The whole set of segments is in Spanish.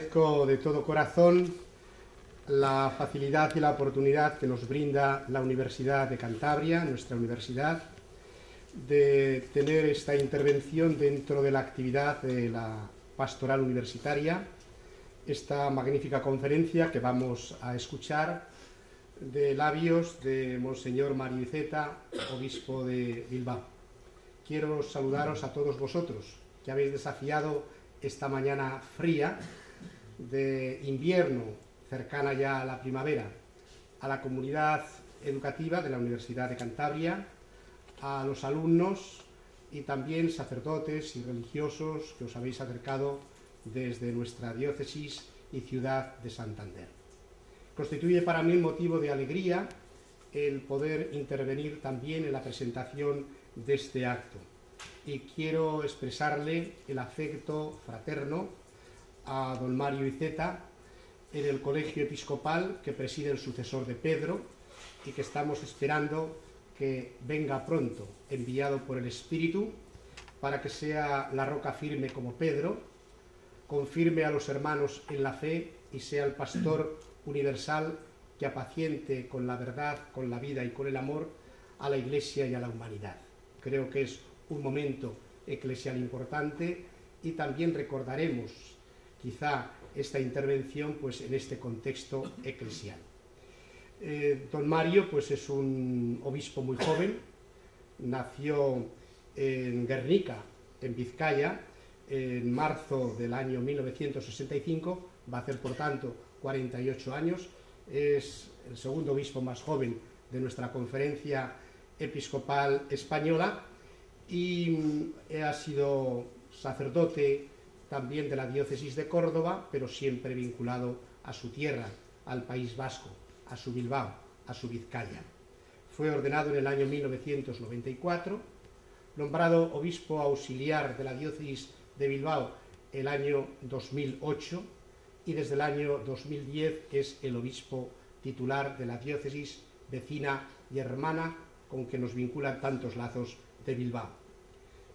Agradezco de todo corazón la facilidad y la oportunidad que nos brinda la Universidad de Cantabria, nuestra universidad, de tener esta intervención dentro de la actividad de la pastoral universitaria, esta magnífica conferencia que vamos a escuchar de labios de Monseñor Mario Iceta, obispo de Bilbao. Quiero saludaros a todos vosotros que habéis desafiado esta mañana fría de invierno, cercana ya a la primavera, a la comunidad educativa de la Universidad de Cantabria, a los alumnos y también sacerdotes y religiosos que os habéis acercado desde nuestra diócesis y ciudad de Santander. Constituye para mí un motivo de alegría el poder intervenir también en la presentación de este acto. Y quiero expresarle el afecto fraterno a don Mario Iceta en el colegio episcopal que preside el sucesor de Pedro y que estamos esperando que venga pronto, enviado por el Espíritu, para que sea la roca firme como Pedro, confirme a los hermanos en la fe y sea el pastor universal que apaciente con la verdad, con la vida y con el amor a la Iglesia y a la humanidad. Creo que es un momento eclesial importante y también recordaremos quizá esta intervención pues, en este contexto eclesial. Don Mario pues, es un obispo muy joven, nació en Guernica, en Vizcaya, en marzo del año 1965, va a hacer por tanto 48 años, es el segundo obispo más joven de nuestra conferencia episcopal española y ha sido sacerdote también de la diócesis de Córdoba, pero siempre vinculado a su tierra, al País Vasco, a su Bilbao, a su Vizcaya. Fue ordenado en el año 1994, nombrado obispo auxiliar de la diócesis de Bilbao el año 2008 y desde el año 2010 es el obispo titular de la diócesis vecina y hermana con que nos vinculan tantos lazos de Bilbao.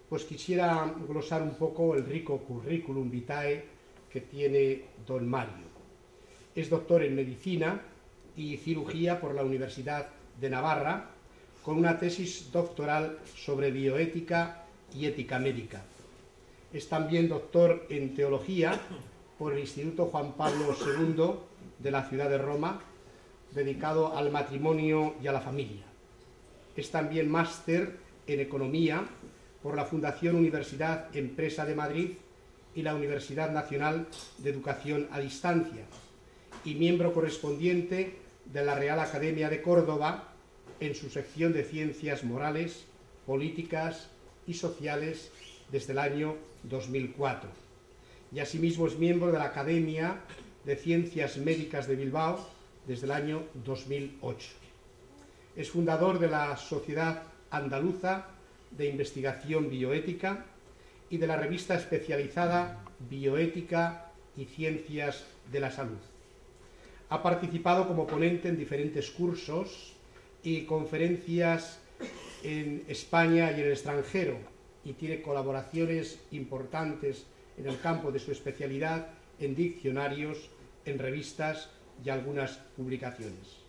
Pues quisiera glosar un poco el rico currículum vitae que tiene don Mario. Es doctor en medicina y cirugía por la Universidad de Navarra, con una tesis doctoral sobre bioética y ética médica. Es también doctor en teología por el Instituto Juan Pablo II de la ciudad de Roma, dedicado al matrimonio y a la familia. Es también máster en economía por la Fundación Universidad Empresa de Madrid y la Universidad Nacional de Educación a Distancia, y miembro correspondiente de la Real Academia de Córdoba en su sección de Ciencias Morales, Políticas y Sociales desde el año 2004. Y asimismo es miembro de la Academia de Ciencias Médicas de Bilbao desde el año 2008. Es fundador de la Sociedad Andaluza de Investigación Bioética y de la revista especializada Bioética y Ciencias de la Salud. Ha participado como ponente en diferentes cursos y conferencias en España y en el extranjero y tiene colaboraciones importantes en el campo de su especialidad en diccionarios, en revistas y algunas publicaciones.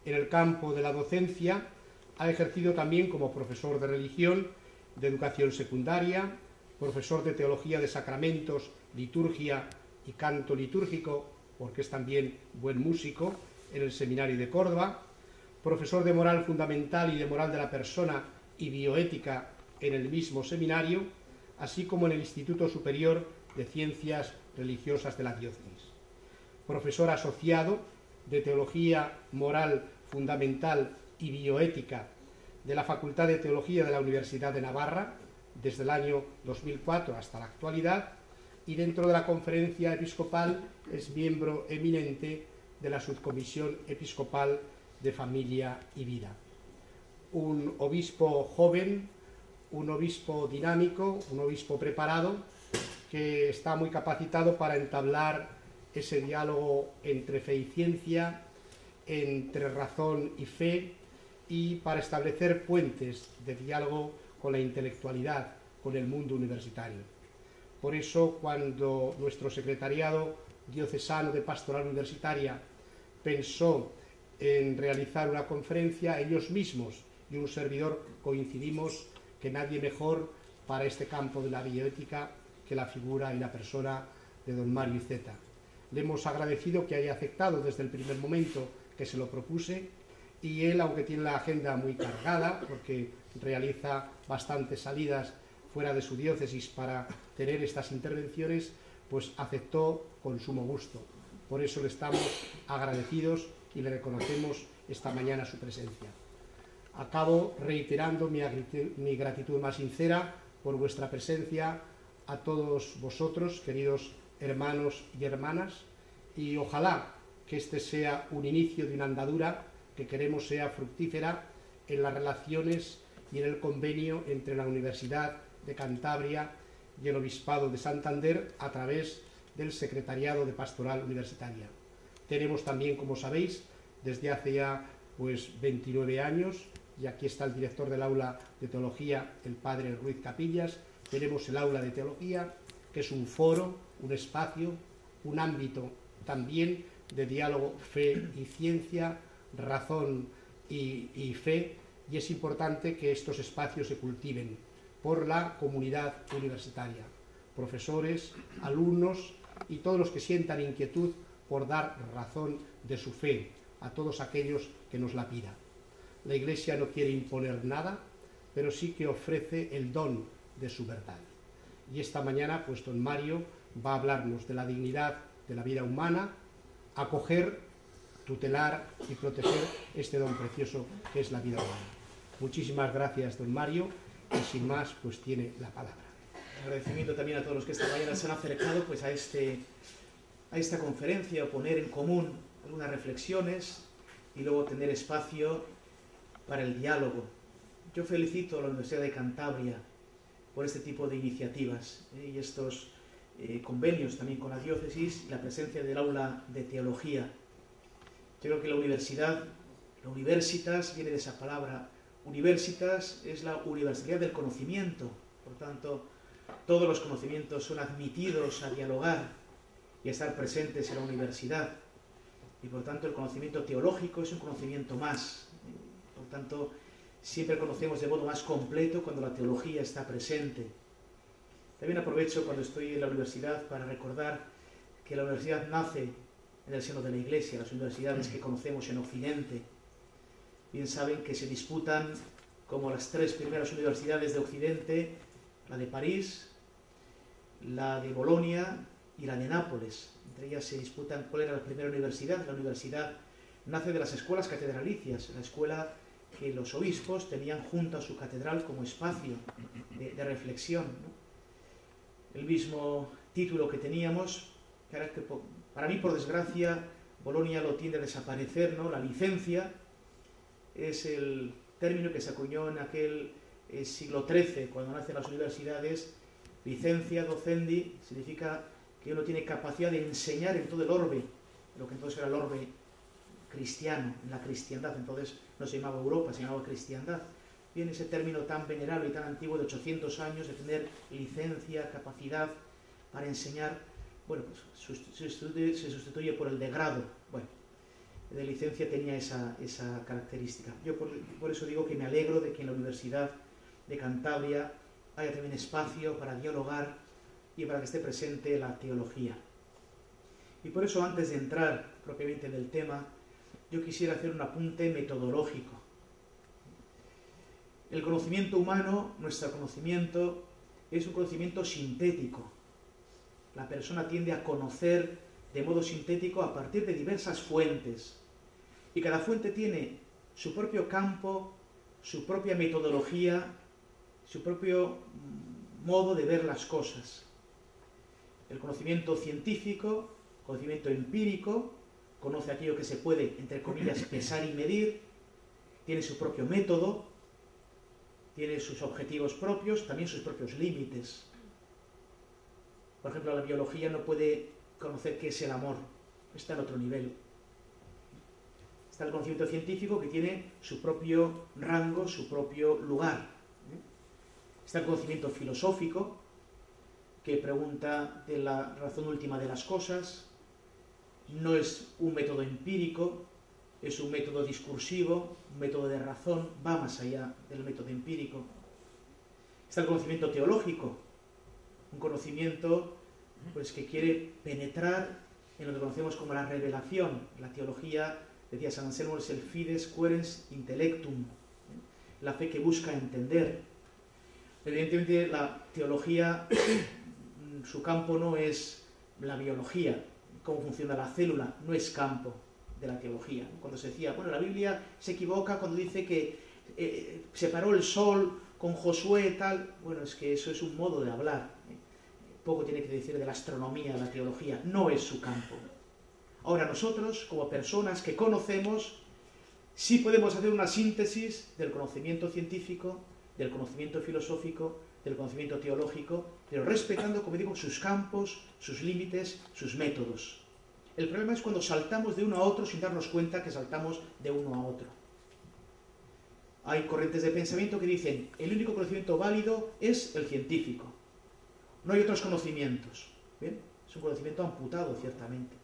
En el campo de la docencia ha ejercido también como profesor de religión, de educación secundaria, profesor de teología de sacramentos, liturgia y canto litúrgico, porque es también buen músico, en el Seminario de Córdoba, profesor de moral fundamental y de moral de la persona y bioética en el mismo seminario, así como en el Instituto Superior de Ciencias Religiosas de la Diócesis. Profesor asociado de Teología Moral Fundamental y Bioética de la Facultad de Teología de la Universidad de Navarra desde el año 2004 hasta la actualidad, y dentro de la conferencia episcopal es miembro eminente de la Subcomisión Episcopal de Familia y Vida. Un obispo joven, un obispo dinámico, un obispo preparado, que está muy capacitado para entablar ese diálogo entre fe y ciencia, entre razón y fe, y para establecer puentes de diálogo con la intelectualidad, con el mundo universitario. Por eso, cuando nuestro secretariado diocesano de Pastoral Universitaria pensó en realizar una conferencia, ellos mismos y un servidor coincidimos que nadie mejor para este campo de la bioética que la figura y la persona de don Mario Iceta. Le hemos agradecido que haya aceptado desde el primer momento que se lo propuse, y él, aunque tiene la agenda muy cargada, porque realiza bastantes salidas fuera de su diócesis para tener estas intervenciones, pues aceptó con sumo gusto. Por eso le estamos agradecidos y le reconocemos esta mañana su presencia. Acabo reiterando mi gratitud más sincera por vuestra presencia a todos vosotros, queridos hermanos y hermanas, y ojalá que este sea un inicio de una andadura que queremos sea fructífera en las relaciones y en el convenio entre la Universidad de Cantabria y el Obispado de Santander a través del Secretariado de Pastoral Universitaria. Tenemos también, como sabéis, desde hace ya 29 años, y aquí está el director del aula de teología, el padre Ruiz Capillas, tenemos el aula de teología, que es un foro, un espacio, un ámbito también de diálogo fe y ciencia, razón y fe, y es importante que estos espacios se cultiven por la comunidad universitaria, profesores, alumnos y todos los que sientan inquietud por dar razón de su fe a todos aquellos que nos la pidan. La Iglesia no quiere imponer nada, pero sí que ofrece el don de su verdad. Y esta mañana, pues don Mario va a hablarnos de la dignidad de la vida humana, acoger, tutelar y proteger este don precioso que es la vida humana. Muchísimas gracias, don Mario, y sin más, pues tiene la palabra. Agradecimiento también a todos los que esta mañana se han acercado pues, a esta conferencia, o poner en común algunas reflexiones y luego tener espacio para el diálogo. Yo felicito a la Universidad de Cantabria por este tipo de iniciativas y estos convenios también con la diócesis y la presencia del aula de teología. Yo creo que la universidad, la universitas, viene de esa palabra. Universitas es la universalidad del conocimiento, por tanto, todos los conocimientos son admitidos a dialogar y a estar presentes en la universidad. Y por tanto, el conocimiento teológico es un conocimiento más. Por tanto, siempre conocemos de modo más completo cuando la teología está presente. También aprovecho cuando estoy en la universidad para recordar que la universidad nace en el seno de la Iglesia, las universidades que conocemos en Occidente. Bien saben que se disputan como las tres primeras universidades de Occidente, la de París, la de Bolonia y la de Nápoles. Entre ellas se disputan cuál era la primera universidad. La universidad nace de las escuelas catedralicias, la escuela que los obispos tenían junto a su catedral como espacio de reflexión, ¿no? El mismo título que teníamos, que para mí, por desgracia, Bolonia lo tiende a desaparecer, ¿no? La licencia es el término que se acuñó en aquel siglo XIII, cuando nacen las universidades. Licencia docendi significa que uno tiene capacidad de enseñar en todo el orbe, lo que entonces era el orbe cristiano, en la cristiandad. Entonces no se llamaba Europa, se llamaba cristiandad. Viene ese término tan venerable y tan antiguo de 800 años de tener licencia, capacidad para enseñar. Bueno, pues se sustituye por el de grado. Bueno, de licencia tenía esa característica. Yo por eso digo que me alegro de que en la Universidad de Cantabria haya también espacio para dialogar y para que esté presente la teología. Y por eso, antes de entrar propiamente en el tema, yo quisiera hacer un apunte metodológico. El conocimiento humano, nuestro conocimiento, es un conocimiento sintético. La persona tiende a conocer de modo sintético a partir de diversas fuentes. Y cada fuente tiene su propio campo, su propia metodología, su propio modo de ver las cosas. El conocimiento científico, conocimiento empírico, conoce aquello que se puede, entre comillas, pesar y medir, tiene su propio método, tiene sus objetivos propios, también sus propios límites. Por ejemplo, la biología no puede conocer qué es el amor, está en otro nivel. Está el conocimiento científico, que tiene su propio rango, su propio lugar. Está el conocimiento filosófico, que pregunta de la razón última de las cosas. no es un método empírico, es un método discursivo, un método de razón, va más allá del método empírico. Está el conocimiento teológico, un conocimiento pues, que quiere penetrar en lo que conocemos como la revelación. La teología, decía San Anselmo, es el fides querens intellectum, la fe que busca entender. Evidentemente la teología, su campo no es la biología, cómo funciona la célula, no es campo de la teología. Cuando se decía, bueno, la Biblia se equivoca cuando dice que separó el sol con Josué tal, bueno, es que eso es un modo de hablar. Poco tiene que decir de la astronomía, de la teología, no es su campo. Ahora nosotros, como personas que conocemos, sí podemos hacer una síntesis del conocimiento científico, del conocimiento filosófico, del conocimiento teológico, pero respetando, como digo, sus campos, sus límites, sus métodos. El problema es cuando saltamos de uno a otro sin darnos cuenta que saltamos de uno a otro. Hay corrientes de pensamiento que dicen el único conocimiento válido es el científico. No hay otros conocimientos. ¿Bien? Es un conocimiento amputado, ciertamente.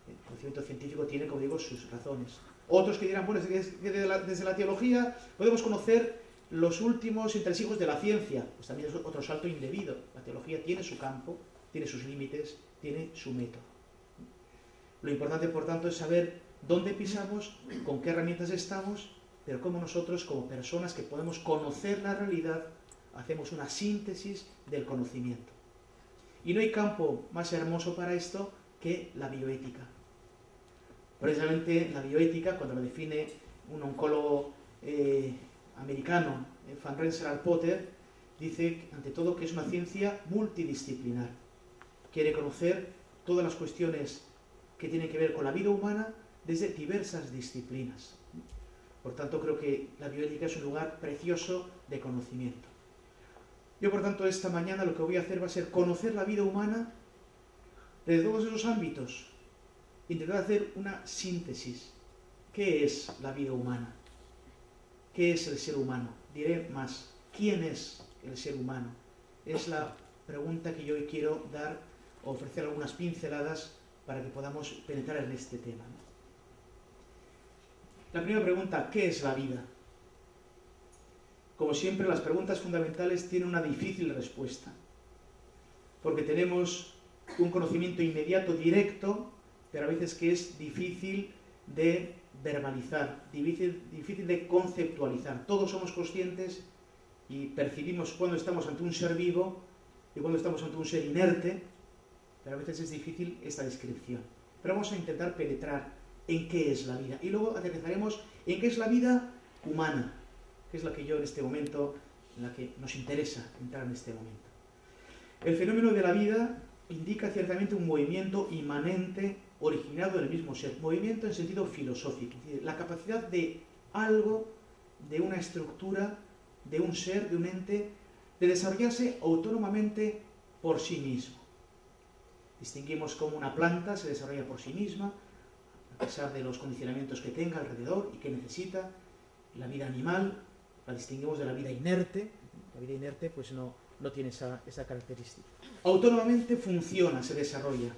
El conocimiento científico tiene, como digo, sus razones. Otros que dirán, bueno, desde la teología podemos conocer los últimos entresijos de la ciencia. Pues también es otro salto indebido. La teología tiene su campo, tiene sus límites, tiene su método. Lo importante, por tanto, es saber dónde pisamos, con qué herramientas estamos, pero cómo nosotros, como personas que podemos conocer la realidad, hacemos una síntesis del conocimiento. Y no hay campo más hermoso para esto que la bioética. Precisamente la bioética, cuando lo define un oncólogo americano, Van Rensselaer Potter, dice, ante todo, que es una ciencia multidisciplinar. Quiere conocer todas las cuestiones que tienen que ver con la vida humana desde diversas disciplinas. Por tanto, creo que la bioética es un lugar precioso de conocimiento. Yo, por tanto, esta mañana lo que voy a hacer va a ser conocer la vida humana desde todos esos ámbitos. Intentar hacer una síntesis. ¿Qué es la vida humana? ¿Qué es el ser humano? Diré más. ¿Quién es el ser humano? Es la pregunta que yo hoy quiero dar, o ofrecer algunas pinceladas para que podamos penetrar en este tema. La primera pregunta, ¿qué es la vida? Como siempre, las preguntas fundamentales tienen una difícil respuesta, porque tenemos un conocimiento inmediato, directo, pero a veces que es difícil de verbalizar, difícil de conceptualizar. Todos somos conscientes y percibimos cuando estamos ante un ser vivo y cuando estamos ante un ser inerte, pero a veces es difícil esta descripción. Pero vamos a intentar penetrar en qué es la vida y luego aterrizaremos en qué es la vida humana, que es la que yo en este momento, en la que nos interesa entrar en este momento. El fenómeno de la vida indica ciertamente un movimiento inmanente originado en el mismo ser, movimiento en sentido filosófico, es decir, la capacidad de algo, de una estructura, de un ser, de un ente, de desarrollarse autónomamente por sí mismo. Distinguimos cómo una planta se desarrolla por sí misma, a pesar de los condicionamientos que tenga alrededor y que necesita. La vida animal la distinguimos de la vida inerte. La vida inerte pues no tiene esa característica. Autónomamente funciona, se desarrolla.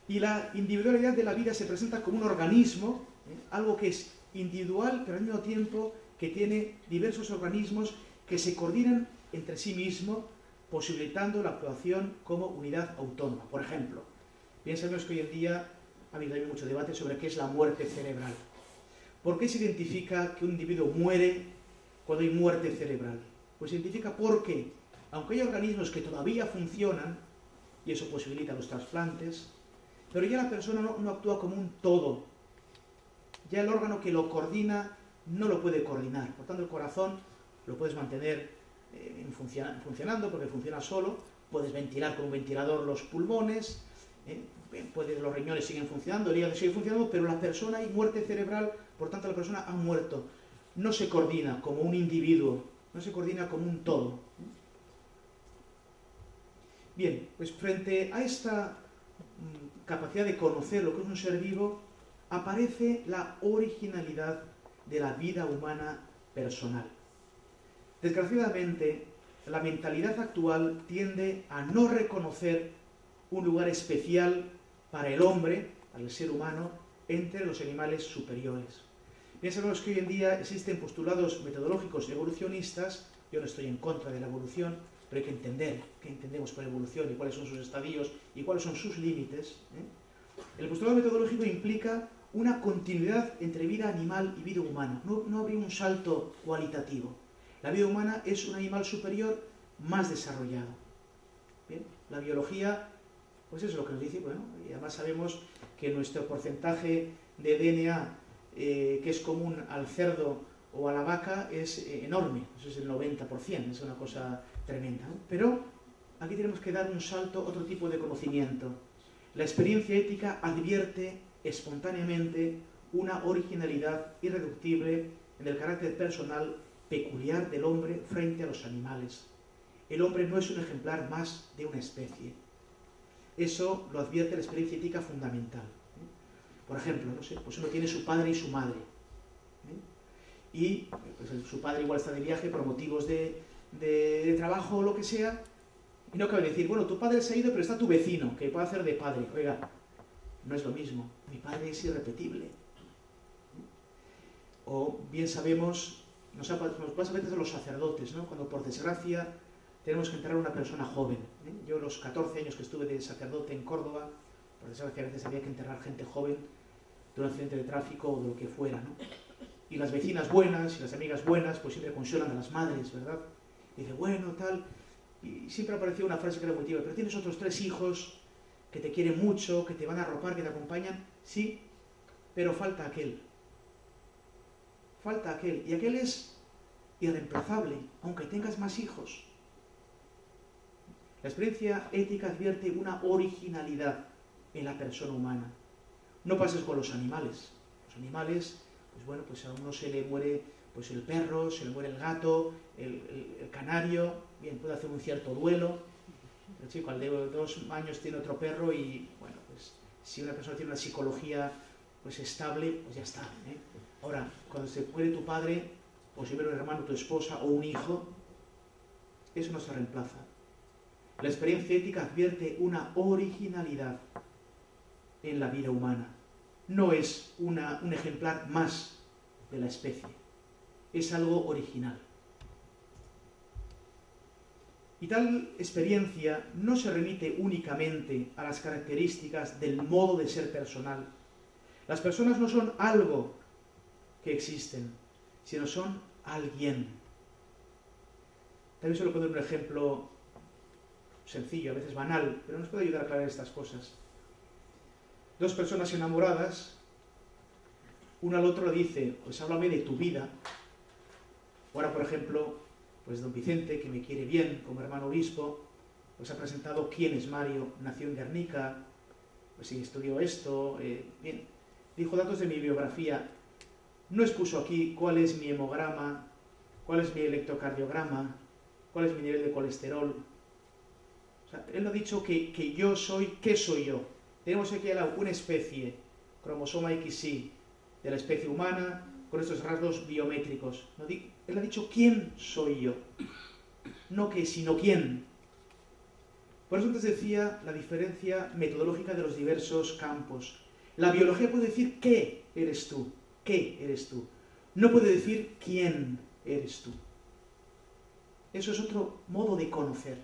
Y la individualidad de la vida se presenta como un organismo, algo que es individual, pero al mismo tiempo que tiene diversos organismos que se coordinan entre sí mismos, posibilitando la actuación como unidad autónoma. Por ejemplo, bien sabemos que hoy en día ha habido mucho debate sobre qué es la muerte cerebral. ¿Por qué se identifica que un individuo muere cuando hay muerte cerebral? Pues se identifica porque, aunque hay organismos que todavía funcionan, y eso posibilita los trasplantes, pero ya la persona no actúa como un todo. Ya el órgano que lo coordina no lo puede coordinar. Por tanto, el corazón lo puedes mantener funcionando porque funciona solo, puedes ventilar con un ventilador los pulmones, los riñones siguen funcionando, el hígado sigue funcionando, pero la persona hay muerte cerebral, por tanto la persona ha muerto. No se coordina como un individuo, no se coordina como un todo. Bien, pues frente a esta capacidad de conocer lo que es un ser vivo, aparece la originalidad de la vida humana personal. Desgraciadamente, la mentalidad actual tiende a no reconocer un lugar especial para el hombre, para el ser humano, entre los animales superiores. Bien sabemos que hoy en día existen postulados metodológicos evolucionistas. Yo no estoy en contra de la evolución, pero hay que entender qué entendemos por evolución y cuáles son sus estadios y cuáles son sus límites. El postulado metodológico implica una continuidad entre vida animal y vida humana. No habría un salto cualitativo. La vida humana es un animal superior más desarrollado. Bien, la biología, pues eso es lo que nos dice, bueno, y además sabemos que nuestro porcentaje de DNA que es común al cerdo o a la vaca es enorme, eso es el 90%, es una cosa tremenda, ¿no? Pero aquí tenemos que dar un salto a otro tipo de conocimiento. La experiencia ética advierte espontáneamente una originalidad irreductible en el carácter personal peculiar del hombre frente a los animales. El hombre no es un ejemplar más de una especie. Eso lo advierte la experiencia ética fundamental. Por ejemplo, no sé, pues uno tiene su padre y su madre. Y pues, su padre igual está de viaje por motivos de trabajo o lo que sea, y no cabe decir, bueno, tu padre se ha ido, pero está tu vecino, que puede hacer de padre. Oiga, no es lo mismo. Mi padre es irrepetible. O bien sabemos, nos pasa a veces a los sacerdotes, ¿no? Cuando por desgracia tenemos que enterrar a una persona joven. Yo los 14 años que estuve de sacerdote en Córdoba, por desgracia a veces había que enterrar gente joven de un accidente de tráfico o de lo que fuera, ¿no? Y las vecinas buenas y las amigas buenas pues siempre consuelan a las madres, ¿verdad? Y dice, bueno, tal, y siempre aparecía una frase que era muy tibia, pero tienes otros 3 hijos que te quieren mucho, que te van a arropar, que te acompañan, sí, pero falta aquel. Falta aquel, y aquel es irreemplazable, aunque tengas más hijos. La experiencia ética advierte una originalidad en la persona humana. No pases con los animales. Los animales, pues bueno, pues a uno se le muere pues el perro, se le muere el gato, el canario, bien, puede hacer un cierto duelo. El chico al de 2 años tiene otro perro y, bueno, pues si una persona tiene una psicología pues estable, pues ya está, ¿eh? Ahora, cuando se muere tu padre, o si muere un hermano, tu esposa o un hijo, eso no se reemplaza. La experiencia ética advierte una originalidad en la vida humana. No es un ejemplar más de la especie. Es algo original. Y tal experiencia no se remite únicamente a las características del modo de ser personal. Las personas no son algo que existen, sino son alguien. También suelo poner un ejemplo sencillo, a veces banal, pero nos puede ayudar a aclarar estas cosas. 2 personas enamoradas, uno al otro le dice, pues háblame de tu vida. Ahora, por ejemplo, pues don Vicente, que me quiere bien como hermano obispo, pues ha presentado quién es Mario, nació en Guernica, pues sí, estudió esto, bien, dijo datos de mi biografía, no expuso aquí cuál es mi hemograma, cuál es mi electrocardiograma, cuál es mi nivel de colesterol. O sea, él no ha dicho que yo soy, ¿qué soy yo? Tenemos aquí una especie, cromosoma XY, de la especie humana, con estos rasgos biométricos. Él ha dicho quién soy yo, no qué, sino quién. Por eso antes decía la diferencia metodológica de los diversos campos. La biología puede decir qué eres tú, no puede decir quién eres tú. Eso es otro modo de conocer.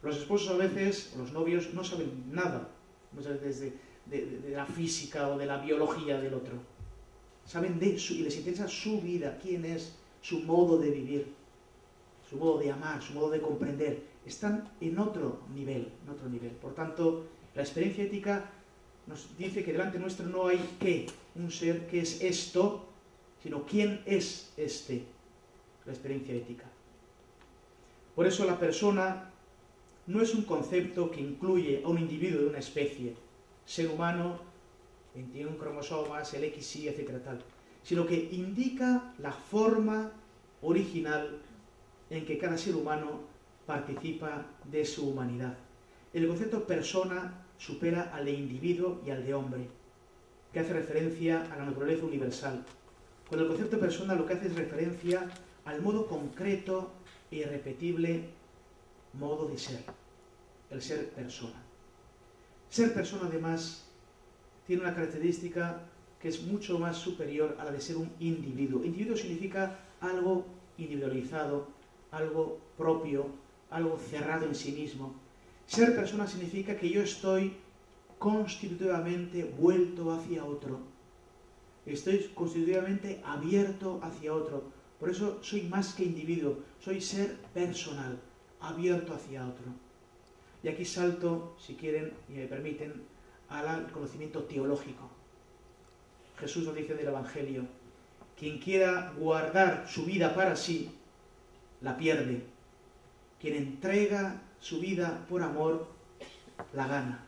Los esposos a veces, o los novios, no saben nada, muchas veces de la física o de la biología del otro. Saben y les interesa su vida, quién es, su modo de vivir, su modo de amar, su modo de comprender. Están en otro nivel, Por tanto, la experiencia ética nos dice que delante nuestro no hay qué, un ser que es esto, sino quién es este, la experiencia ética. Por eso la persona no es un concepto que incluye a un individuo de una especie, ser humano, 21 cromosomas, el XY, etcétera, tal, sino que indica la forma original en que cada ser humano participa de su humanidad. El concepto persona supera al de individuo y al de hombre, que hace referencia a la naturaleza universal. Con el concepto persona lo que hace es referencia al modo concreto e irrepetible modo de ser, el ser persona. Ser persona, además, tiene una característica que es mucho más superior a la de ser un individuo. Individuo significa algo individualizado, algo propio, algo cerrado en sí mismo. Ser persona significa que yo estoy constitutivamente vuelto hacia otro. Estoy constitutivamente abierto hacia otro. Por eso soy más que individuo, soy ser personal, abierto hacia otro. Y aquí salto, si quieren y me permiten, al conocimiento teológico. Jesús nos dice del Evangelio: quien quiera guardar su vida para sí, la pierde. Quien entrega su vida por amor, la gana.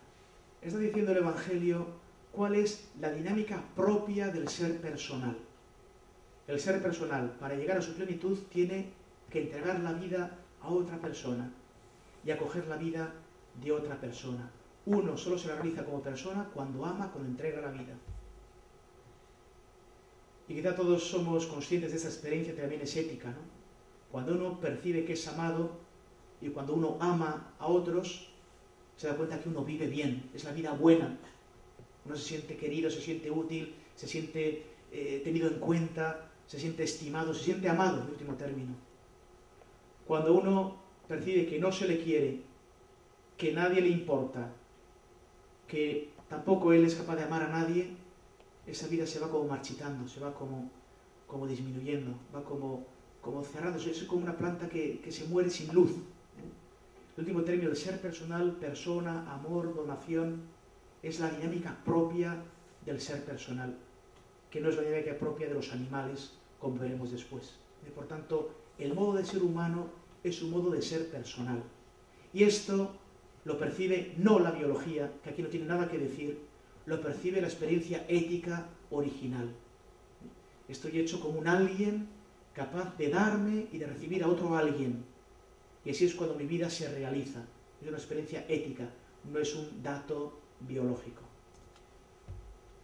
Está diciendo el Evangelio cuál es la dinámica propia del ser personal. El ser personal, para llegar a su plenitud, tiene que entregar la vida a otra persona y acoger la vida de otra persona. Uno solo se la realiza como persona cuando ama, cuando entrega la vida. Y quizá todos somos conscientes de esa experiencia que también es ética, ¿no? Cuando uno percibe que es amado y cuando uno ama a otros, se da cuenta que uno vive bien, es la vida buena. Uno se siente querido, se siente útil, se siente tenido en cuenta, se siente estimado, se siente amado, en último término. Cuando uno percibe que no se le quiere, que nadie le importa, que tampoco él es capaz de amar a nadie, esa vida se va como marchitando, se va como disminuyendo, va como cerrándose. Es como una planta que se muere sin luz. El último término, el ser personal, persona, amor, donación, es la dinámica propia del ser personal, que no es la dinámica propia de los animales, como veremos después. Y por tanto, el modo de ser humano es un modo de ser personal. Y esto lo percibe no la biología, que aquí no tiene nada que decir, lo percibe la experiencia ética original. Estoy hecho como un alguien capaz de darme y de recibir a otro alguien. Y así es cuando mi vida se realiza. Es una experiencia ética, no es un dato biológico.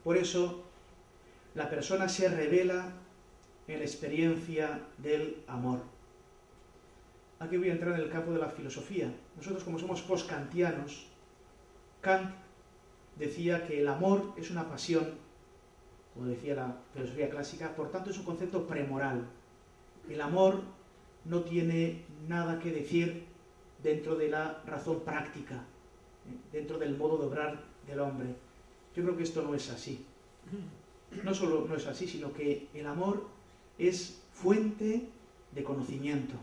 Por eso, la persona se revela en la experiencia del amor. Aquí voy a entrar en el campo de la filosofía. Nosotros, como somos post-kantianos, Kant decía que el amor es una pasión, como decía la filosofía clásica, por tanto es un concepto premoral. El amor no tiene nada que decir dentro de la razón práctica, dentro del modo de obrar del hombre. Yo creo que esto no es así. No solo no es así, sino que el amor es fuente de conocimiento.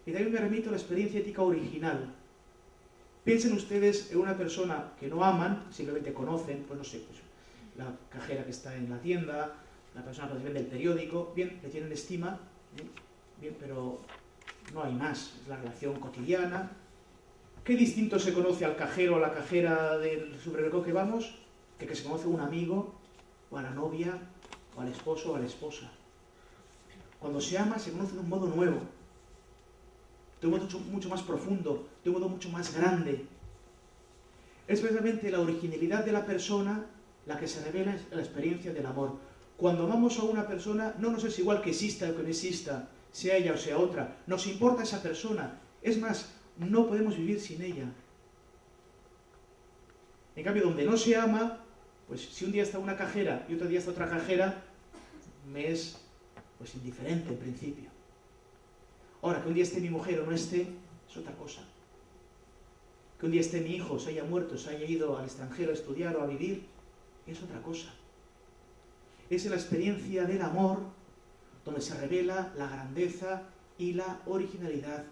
Y también me remito a la experiencia ética original. Piensen ustedes en una persona que no aman, simplemente conocen, pues no sé, pues la cajera que está en la tienda, la persona que les vende el periódico, bien, le tienen estima, bien, pero no hay más, es la relación cotidiana. ¿Qué distinto se conoce al cajero o a la cajera del supermercado que vamos que se conoce a un amigo, o a la novia, o al esposo o a la esposa? Cuando se ama se conoce de un modo nuevo, de un modo mucho más profundo, de un modo mucho más grande. Es precisamente la originalidad de la persona la que se revela en la experiencia del amor. Cuando amamos a una persona, no nos es igual que exista o que no exista, sea ella o sea otra. Nos importa esa persona. Es más, no podemos vivir sin ella. En cambio, donde no se ama, pues si un día está una cajera y otro día está otra cajera, me es pues indiferente en principio. Ahora, que un día esté mi mujer o no esté, es otra cosa. Que un día esté mi hijo, se haya muerto, se haya ido al extranjero a estudiar o a vivir, es otra cosa. Es la experiencia del amor donde se revela la grandeza y la originalidad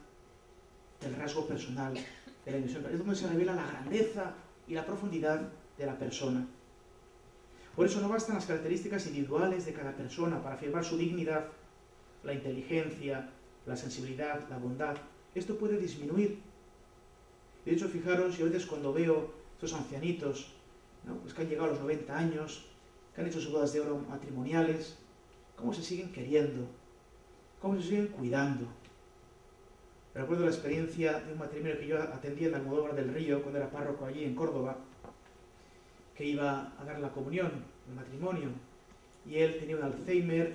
del rasgo personal, de la dimensión. Es donde se revela la grandeza y la profundidad de la persona. Por eso no bastan las características individuales de cada persona para afirmar su dignidad, la inteligencia, la sensibilidad, la bondad. Esto puede disminuir. De hecho, fijaros, yo a veces cuando veo estos ancianitos, ¿no?, pues que han llegado a los 90 años, que han hecho sus bodas de oro matrimoniales, cómo se siguen queriendo, cómo se siguen cuidando. Recuerdo la experiencia de un matrimonio que yo atendía en Almodóvar del Río, cuando era párroco allí en Córdoba, que iba a dar la comunión, el matrimonio, y él tenía un Alzheimer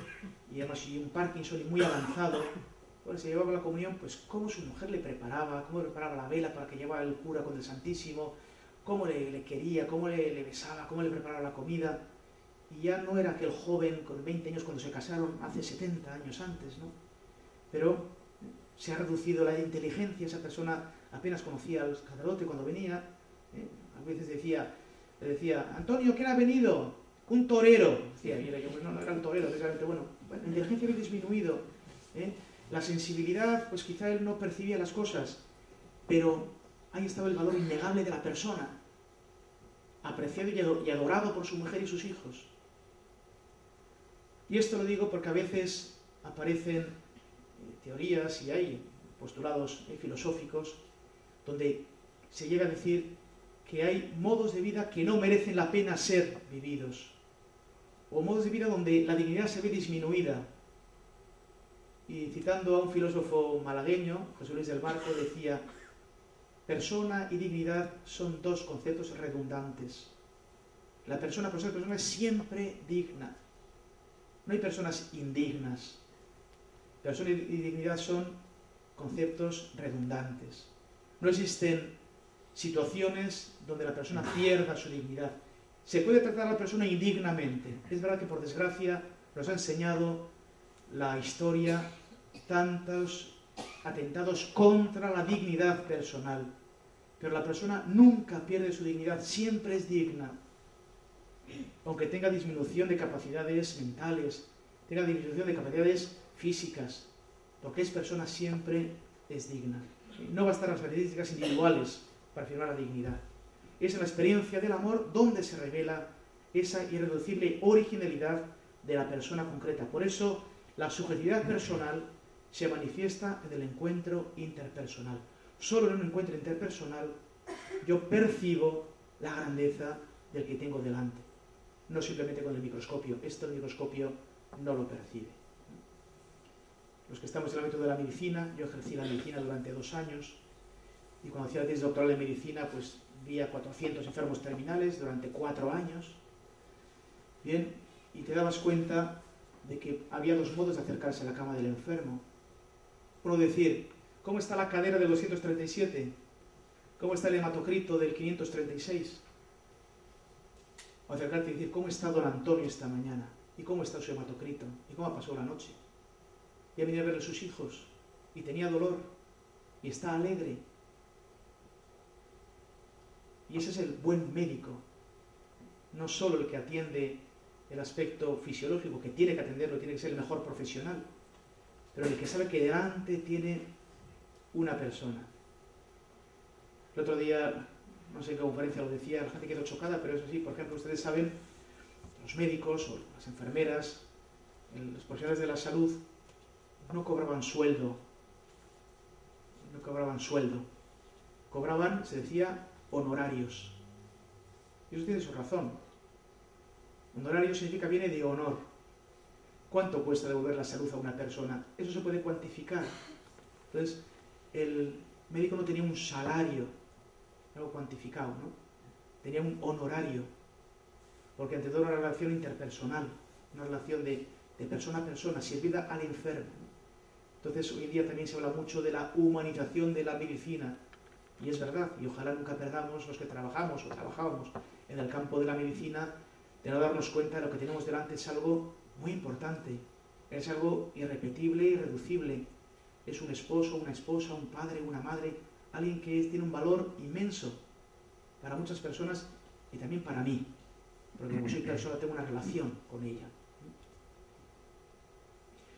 y además un Parkinson muy avanzado. Bueno, se llevaba la comunión, pues cómo su mujer le preparaba, cómo preparaba la vela para que llevara el cura con el Santísimo, cómo le quería, cómo le besaba, cómo le preparaba la comida. Y ya no era aquel joven con 20 años cuando se casaron hace 70 años antes, ¿no? Pero se ha reducido la inteligencia, esa persona apenas conocía al sacerdote cuando venía, a veces le decía, Antonio, ¿quién ha venido? Un torero. Decía, y yo, pues no era un torero, precisamente. Bueno, la inteligencia había disminuido, la sensibilidad, pues quizá él no percibía las cosas, pero ahí estaba el valor innegable de la persona, apreciado y adorado por su mujer y sus hijos. Y esto lo digo porque a veces aparecen teorías y hay postulados filosóficos donde se llega a decir que hay modos de vida que no merecen la pena ser vividos, o modos de vida donde la dignidad se ve disminuida. Y citando a un filósofo malagueño, José Luis del Barco, decía: persona y dignidad son dos conceptos redundantes. La persona, por ser persona, es siempre digna. No hay personas indignas. Persona y dignidad son conceptos redundantes. No existen situaciones donde la persona pierda su dignidad. Se puede tratar a la persona indignamente. Es verdad que, por desgracia, nos ha enseñado la historia tantos atentados contra la dignidad personal. Pero la persona nunca pierde su dignidad, siempre es digna. Aunque tenga disminución de capacidades mentales, tenga disminución de capacidades físicas, porque es persona siempre es digna. No bastan las características individuales para afirmar la dignidad. Es en la experiencia del amor donde se revela esa irreducible originalidad de la persona concreta. Por eso la subjetividad personal se manifiesta en el encuentro interpersonal. Solo en un encuentro interpersonal yo percibo la grandeza del que tengo delante. No simplemente con el microscopio. Esto el microscopio no lo percibe. Los que estamos en el ámbito de la medicina, yo ejercí la medicina durante 2 años y cuando hacía la tesis doctoral de medicina, pues vi a 400 enfermos terminales durante 4 años. Bien, y te dabas cuenta de que había 2 modos de acercarse a la cama del enfermo. Uno decir, ¿cómo está la cadera del 237? ¿Cómo está el hematocrito del 536? O acercarte y decir, ¿cómo está don Antonio esta mañana? ¿Y cómo está su hematocrito? ¿Y cómo ha pasado la noche? Y ha venido a verle a sus hijos, y tenía dolor, y está alegre. Y ese es el buen médico. No solo el que atiende el aspecto fisiológico, que tiene que atenderlo, tiene que ser el mejor profesional, pero el que sabe que delante tiene una persona. El otro día, no sé en qué conferencia lo decía, la gente quedó chocada, pero es así. Por ejemplo, ustedes saben, los médicos o las enfermeras, los profesionales de la salud, no cobraban sueldo. No cobraban sueldo. Cobraban, se decía, honorarios. Y eso tiene su razón. Honorario significa, viene de honor. ¿Cuánto cuesta devolver la salud a una persona? Eso se puede cuantificar. Entonces, el médico no tenía un salario, algo cuantificado, ¿no? Tenía un honorario, porque ante todo una relación interpersonal, una relación de persona a persona, sirvida al enfermo. Entonces, hoy en día también se habla mucho de la humanización de la medicina, y es verdad, y ojalá nunca perdamos los que trabajamos o trabajábamos en el campo de la medicina, de no darnos cuenta de lo que tenemos delante es algo muy importante, es algo irrepetible, irreducible. Es un esposo, una esposa, un padre, una madre, alguien que tiene un valor inmenso para muchas personas y también para mí, porque como soy persona tengo una relación con ella.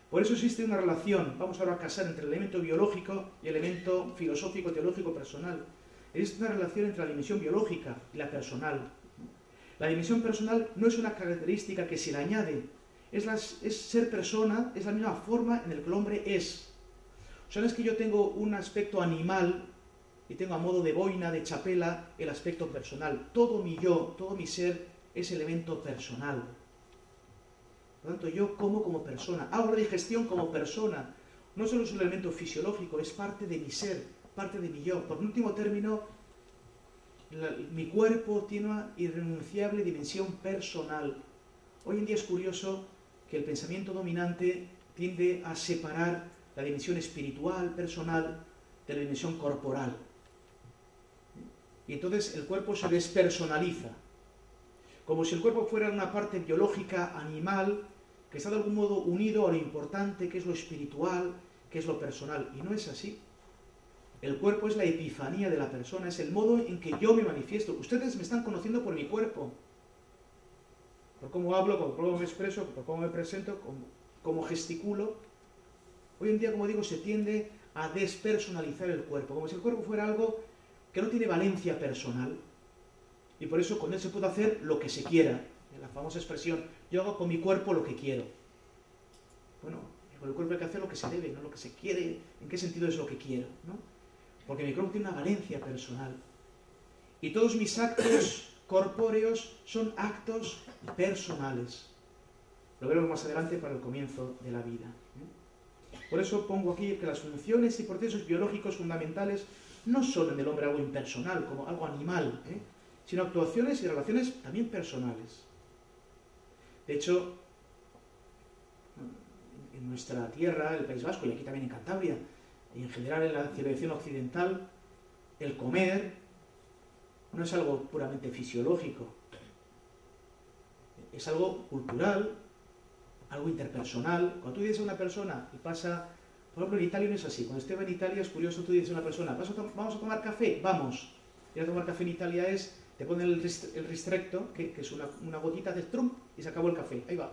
Por eso existe una relación, vamos ahora a casar, entre el elemento biológico y el elemento filosófico, teológico, personal. Existe una relación entre la dimensión biológica y la personal. La dimensión personal no es una característica que se le añade, es ser persona, es la misma forma en la que el hombre es. O sea, no es que yo tengo un aspecto animal y tengo a modo de boina, de chapela, el aspecto personal. Todo mi yo, todo mi ser es elemento personal. Por lo tanto, yo como persona, hago la digestión como persona. No solo es un elemento fisiológico, es parte de mi ser, parte de mi yo. Por último término, mi cuerpo tiene una irrenunciable dimensión personal. Hoy en día es curioso que el pensamiento dominante tiende a separar la dimensión espiritual, personal, de la dimensión corporal. y entonces el cuerpo se despersonaliza, como si el cuerpo fuera una parte biológica, animal, que está de algún modo unido a lo importante, que es lo espiritual, que es lo personal, y no es así. El cuerpo es la epifanía de la persona, es el modo en que yo me manifiesto. Ustedes me están conociendo por mi cuerpo, por cómo hablo, por cómo me expreso, por cómo me presento, cómo gesticulo. Hoy en día, como digo, se tiende a despersonalizar el cuerpo, como si el cuerpo fuera algo que no tiene valencia personal, y por eso con él se puede hacer lo que se quiera. La famosa expresión, yo hago con mi cuerpo lo que quiero. Bueno, con el cuerpo hay que hacer lo que se debe, no lo que se quiere. ¿En qué sentido es lo que quiero? ¿No? Porque mi cuerpo tiene una valencia personal. Y todos mis actos corpóreos son actos personales. Lo veremos más adelante para el comienzo de la vida. Por eso pongo aquí que las funciones y procesos biológicos fundamentales no son en el hombre algo impersonal, como algo animal, sino actuaciones y relaciones también personales. De hecho, en nuestra tierra, el País Vasco, y aquí también en Cantabria, y en general en la civilización occidental, el comer no es algo puramente fisiológico, es algo cultural, algo interpersonal. Cuando tú dices a una persona y pasa, por ejemplo en Italia no es así, cuando esté en Italia es curioso, tú dices a una persona, ¿vamos a tomar café? Vamos. Ir a tomar café en Italia es, te ponen el ristretto, que es una gotita, haces trum y se acabó el café, ahí va.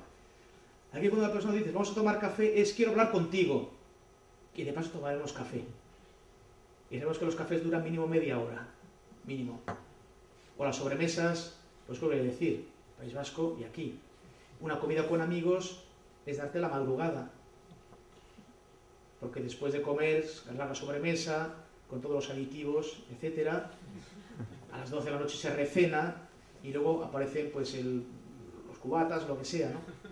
Aquí cuando una persona dice, vamos a tomar café, es quiero hablar contigo, y de paso tomaremos café. Y sabemos que los cafés duran mínimo media hora, mínimo. O las sobremesas, pues qué voy a decir, País Vasco y aquí. Una comida con amigos es darte la madrugada, porque después de comer, ganar la sobremesa, con todos los aditivos, etcétera, a las 12 de la noche se recena y luego aparecen pues los cubatas, lo que sea, ¿no?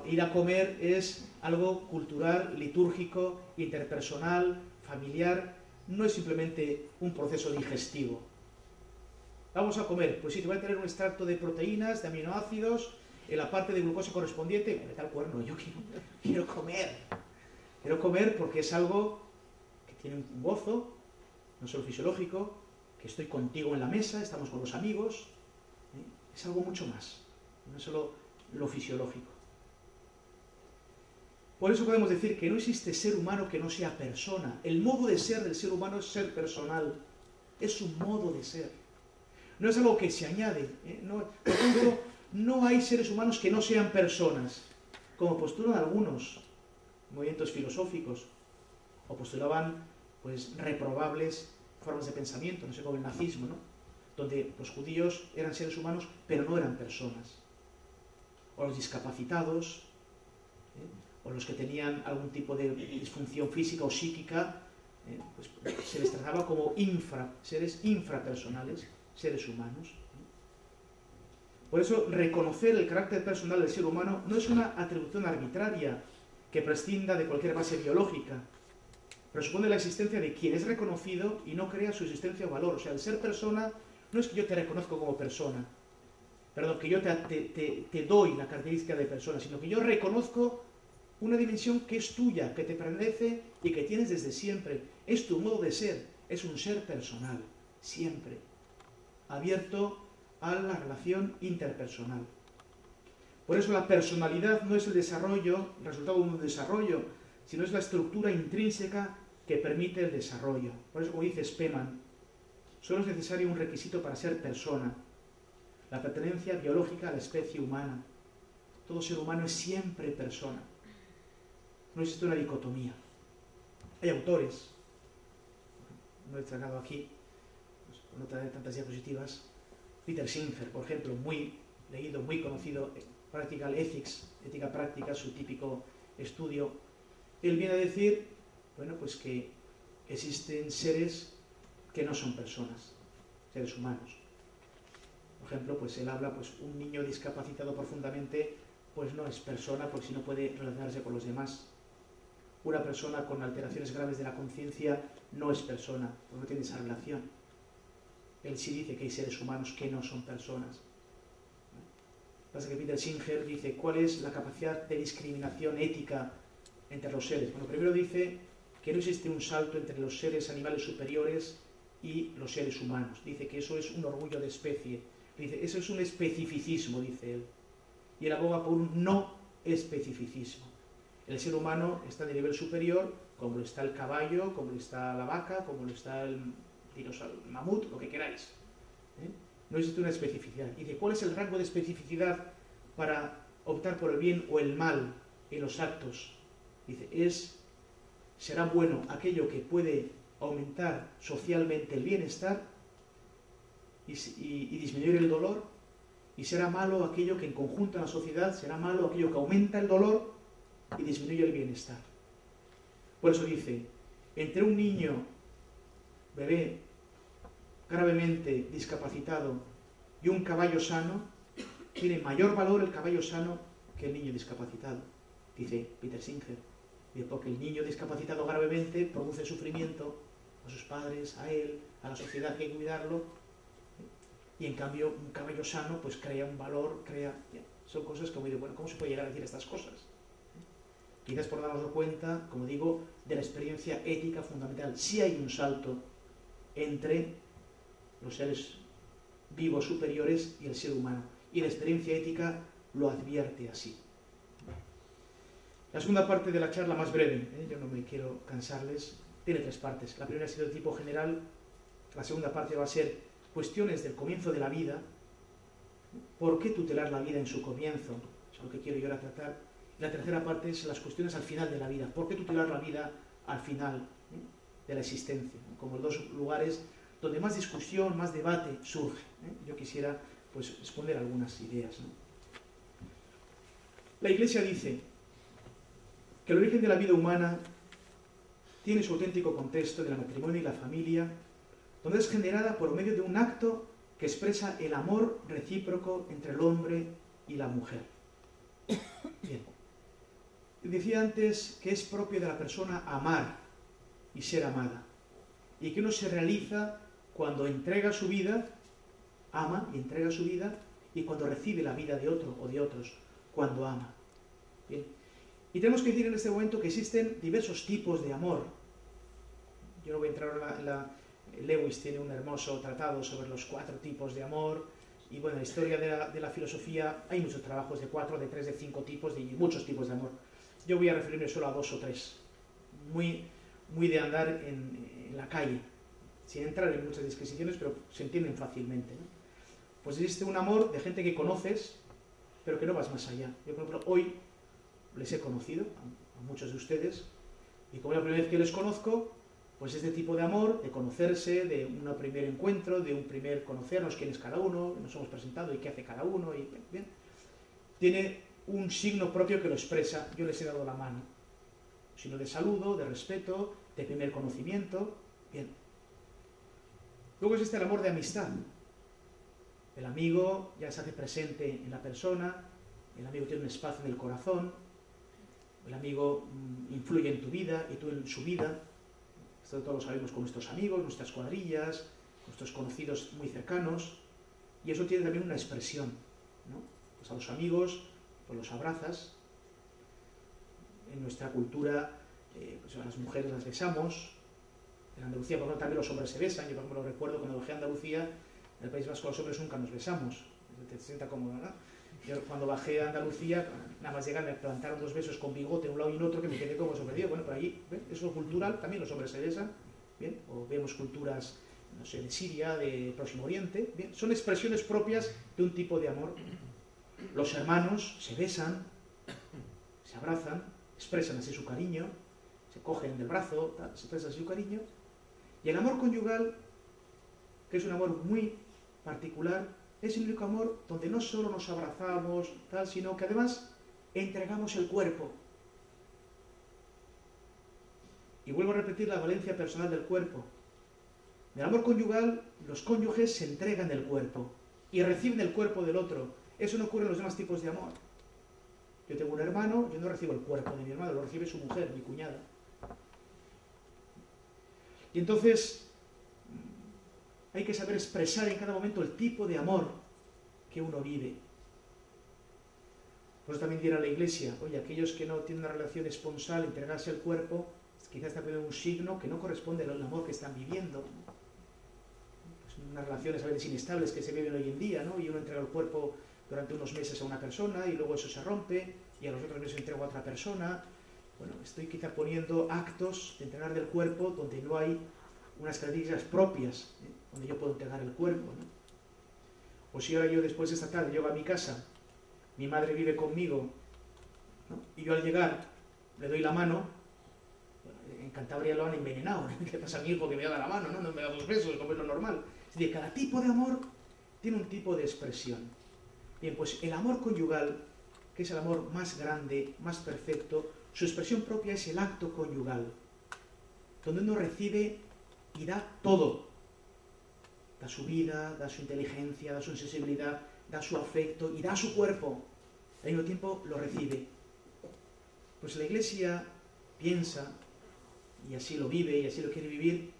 Ir a comer es algo cultural, litúrgico, interpersonal, familiar, no es simplemente un proceso digestivo. Vamos a comer, pues sí, te voy a tener un extracto de proteínas, de aminoácidos, en la parte de glucosa correspondiente, me da el cuerno, yo quiero comer. Quiero comer porque es algo que tiene un gozo, no solo fisiológico, que estoy contigo en la mesa, estamos con los amigos, es algo mucho más, no es solo lo fisiológico. Por eso podemos decir que no existe ser humano que no sea persona. El modo de ser del ser humano es ser personal, es un modo de ser. No es algo que se añade. Por ejemplo, no hay seres humanos que no sean personas, como postulan algunos movimientos filosóficos, o postulaban pues reprobables formas de pensamiento, no sé, como el nazismo, ¿no? Donde los judíos eran seres humanos, pero no eran personas. O los discapacitados, o los que tenían algún tipo de disfunción física o psíquica, pues se les trataba como seres infrapersonales, seres humanos. Por eso, reconocer el carácter personal del ser humano no es una atribución arbitraria que prescinda de cualquier base biológica, pero supone la existencia de quien es reconocido y no crea su existencia o valor. O sea, el ser persona no es que yo te reconozco como persona, perdón, que yo te doy la característica de persona, sino que yo reconozco una dimensión que es tuya, que te pertenece y que tienes desde siempre. Es tu modo de ser, es un ser personal, siempre, abierto a la relación interpersonal. Por eso la personalidad no es el desarrollo, el resultado de un desarrollo, sino es la estructura intrínseca que permite el desarrollo. Por eso, como dice Spemann, solo es necesario un requisito para ser persona, la pertenencia biológica a la especie humana. Todo ser humano es siempre persona. No existe una dicotomía. Hay autores, no he tragado aquí, pues, por no traer tantas diapositivas. Peter Singer, por ejemplo, muy leído, muy conocido, Practical Ethics, ética práctica, su típico estudio. Él viene a decir, bueno, pues que existen seres que no son personas, seres humanos. Por ejemplo, pues él habla, pues un niño discapacitado profundamente, pues no es persona, porque si no puede relacionarse con los demás. Una persona con alteraciones graves de la conciencia no es persona, porque no tiene esa relación. Él sí dice que hay seres humanos que no son personas. Pasa que Peter Singer dice, ¿cuál es la capacidad de discriminación ética entre los seres? Bueno, primero dice que no existe un salto entre los seres animales superiores y los seres humanos. Dice que eso es un orgullo de especie. Dice, eso es un especificismo, dice él. Y él aboga por un no especificismo. El ser humano está de nivel superior, como lo está el caballo, como lo está la vaca, como lo está el dinosaurio, el mamut, lo que queráis. No existe una especificidad. Dice, ¿cuál es el rango de especificidad para optar por el bien o el mal en los actos? Dice, será bueno aquello que puede aumentar socialmente el bienestar y disminuir el dolor, y será malo aquello que en conjunto en la sociedad será malo aquello que aumenta el dolor y disminuye el bienestar. Por eso dice, entre un niño bebé gravemente discapacitado y un caballo sano, tiene mayor valor el caballo sano que el niño discapacitado, dice Peter Singer. Porque el niño discapacitado gravemente produce sufrimiento a sus padres, a él, a la sociedad que hay que cuidarlo, y en cambio un caballo sano pues crea un valor, son cosas que bueno, ¿cómo se puede llegar a decir estas cosas? Quizás por darnos cuenta, como digo, de la experiencia ética fundamental. Sí hay un salto entre los seres vivos superiores y el ser humano, y la experiencia ética lo advierte así. La segunda parte de la charla, más breve, yo no me quiero cansarles, tiene 3 partes. La primera ha sido de tipo general, la segunda parte va a ser cuestiones del comienzo de la vida, por qué tutelar la vida en su comienzo, es lo que quiero yo ahora tratar. La tercera parte es las cuestiones al final de la vida, por qué tutelar la vida al final de la existencia, como los 2 lugares donde más discusión, más debate surge. Yo quisiera pues exponer algunas ideas. La Iglesia dice que el origen de la vida humana tiene su auténtico contexto del matrimonio y la familia, donde es generada por medio de un acto que expresa el amor recíproco entre el hombre y la mujer. Bien. Decía antes que es propio de la persona amar y ser amada, y que uno se realiza cuando entrega su vida, ama y entrega su vida, y cuando recibe la vida de otro o de otros, cuando ama. Bien. Y tenemos que decir en este momento que existen diversos tipos de amor. Yo no voy a entrar en la... Lewis tiene un hermoso tratado sobre los 4 tipos de amor, y bueno, en la historia de la filosofía hay muchos trabajos de 4, de 3, de 5 tipos, de muchos tipos de amor. Yo voy a referirme solo a 2 o 3, muy de andar en la calle, sin entrar en muchas disquisiciones, pero se entienden fácilmente, ¿no? Pues existe un amor de gente que conoces, pero que no vas más allá. Yo, por ejemplo, hoy les he conocido a muchos de ustedes, y como es la primera vez que les conozco, pues este tipo de amor, de conocerse, de un primer encuentro, de un primer conocernos quién es cada uno, nos hemos presentado y qué hace cada uno, y bien, tiene un signo propio que lo expresa. Yo les he dado la mano, un signo de saludo, de respeto, de primer conocimiento, bien. Luego existe el amor de amistad. El amigo ya se hace presente en la persona, el amigo tiene un espacio en el corazón, el amigo influye en tu vida y tú en su vida. Esto todos lo sabemos con nuestros amigos, nuestras cuadrillas, nuestros conocidos muy cercanos, y eso tiene también una expresión, ¿no? Pues a los amigos pues los abrazas. En nuestra cultura pues a las mujeres las besamos. En Andalucía, por ejemplo, también los hombres se besan. Yo, por ejemplo, lo recuerdo cuando bajé a Andalucía, en el País Vasco los hombres nunca nos besamos. Te sienta cómodo, ¿no? Yo cuando bajé a Andalucía, nada más llegar me plantaron 2 besos con bigote un lado y en otro, que me quedé como sorprendido. Bueno, por allí, ¿ven? Eso es cultural, también los hombres se besan, ¿bien? O vemos culturas, no sé, de Siria, de Próximo Oriente, ¿bien? Son expresiones propias de un tipo de amor. Los hermanos se besan, se abrazan, expresan así su cariño, se cogen del brazo, tal, se expresan así su cariño. Y el amor conyugal, que es un amor muy particular, es el único amor donde no solo nos abrazamos, tal, sino que además entregamos el cuerpo. Y vuelvo a repetir la valencia personal del cuerpo. En el amor conyugal, los cónyuges se entregan el cuerpo y reciben el cuerpo del otro. Eso no ocurre en los demás tipos de amor. Yo tengo un hermano, yo no recibo el cuerpo de mi hermano, lo recibe su mujer, mi cuñada. Y entonces hay que saber expresar en cada momento el tipo de amor que uno vive. Por eso también dirá la Iglesia, oye, aquellos que no tienen una relación esponsal, entregarse el cuerpo, quizás está poniendo un signo que no corresponde al amor que están viviendo. unas relaciones a veces inestables que se viven hoy en día, ¿no? Y uno entrega el cuerpo durante unos meses a una persona y luego eso se rompe y a los otros meses entrego a otra persona. Bueno, estoy quizá poniendo actos de entregar del cuerpo donde no hay unas características propias, donde yo puedo entregar el cuerpo, ¿no? O si ahora yo después de esta tarde llego a mi casa, mi madre vive conmigo, ¿no? Y yo al llegar le doy la mano. Bueno, en Cantabria lo han envenenado, ¿no? ¿Qué pasa a mi hijo que me da la mano? No me da 2 besos, como es lo normal. Es decir, cada tipo de amor tiene un tipo de expresión. Bien, pues el amor conyugal, que es el amor más grande, más perfecto, su expresión propia es el acto conyugal, donde uno recibe y da todo. Da su vida, da su inteligencia, da su sensibilidad, da su afecto y da su cuerpo. Al mismo tiempo lo recibe. Pues la Iglesia piensa, y así lo vive y así lo quiere vivir,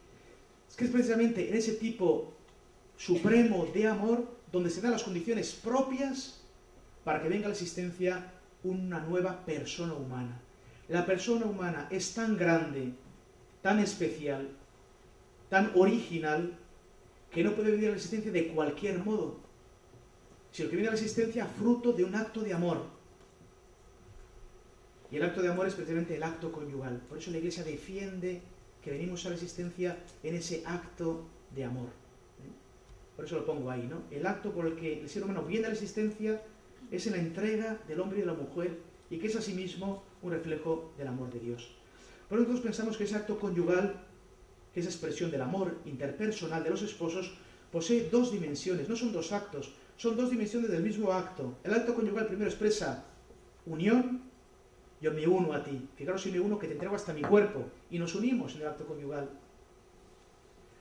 es que es precisamente en ese tipo supremo de amor donde se dan las condiciones propias para que venga a la existencia una nueva persona humana. La persona humana es tan grande, tan especial, tan original, que no puede venir a la existencia de cualquier modo, sino que viene a la existencia fruto de un acto de amor. Y el acto de amor es precisamente el acto conyugal. Por eso la Iglesia defiende que venimos a la existencia en ese acto de amor. Por eso lo pongo ahí, ¿no? El acto por el que el ser humano viene a la existencia es en la entrega del hombre y de la mujer, y que es asimismo un reflejo del amor de Dios. Por eso nosotros pensamos que ese acto conyugal, que es expresión del amor interpersonal de los esposos, posee 2 dimensiones, no son 2 actos, son 2 dimensiones del mismo acto. El acto conyugal primero expresa unión, yo me uno a ti. Fijaros, si me uno, que te entrego hasta mi cuerpo, y nos unimos en el acto conyugal.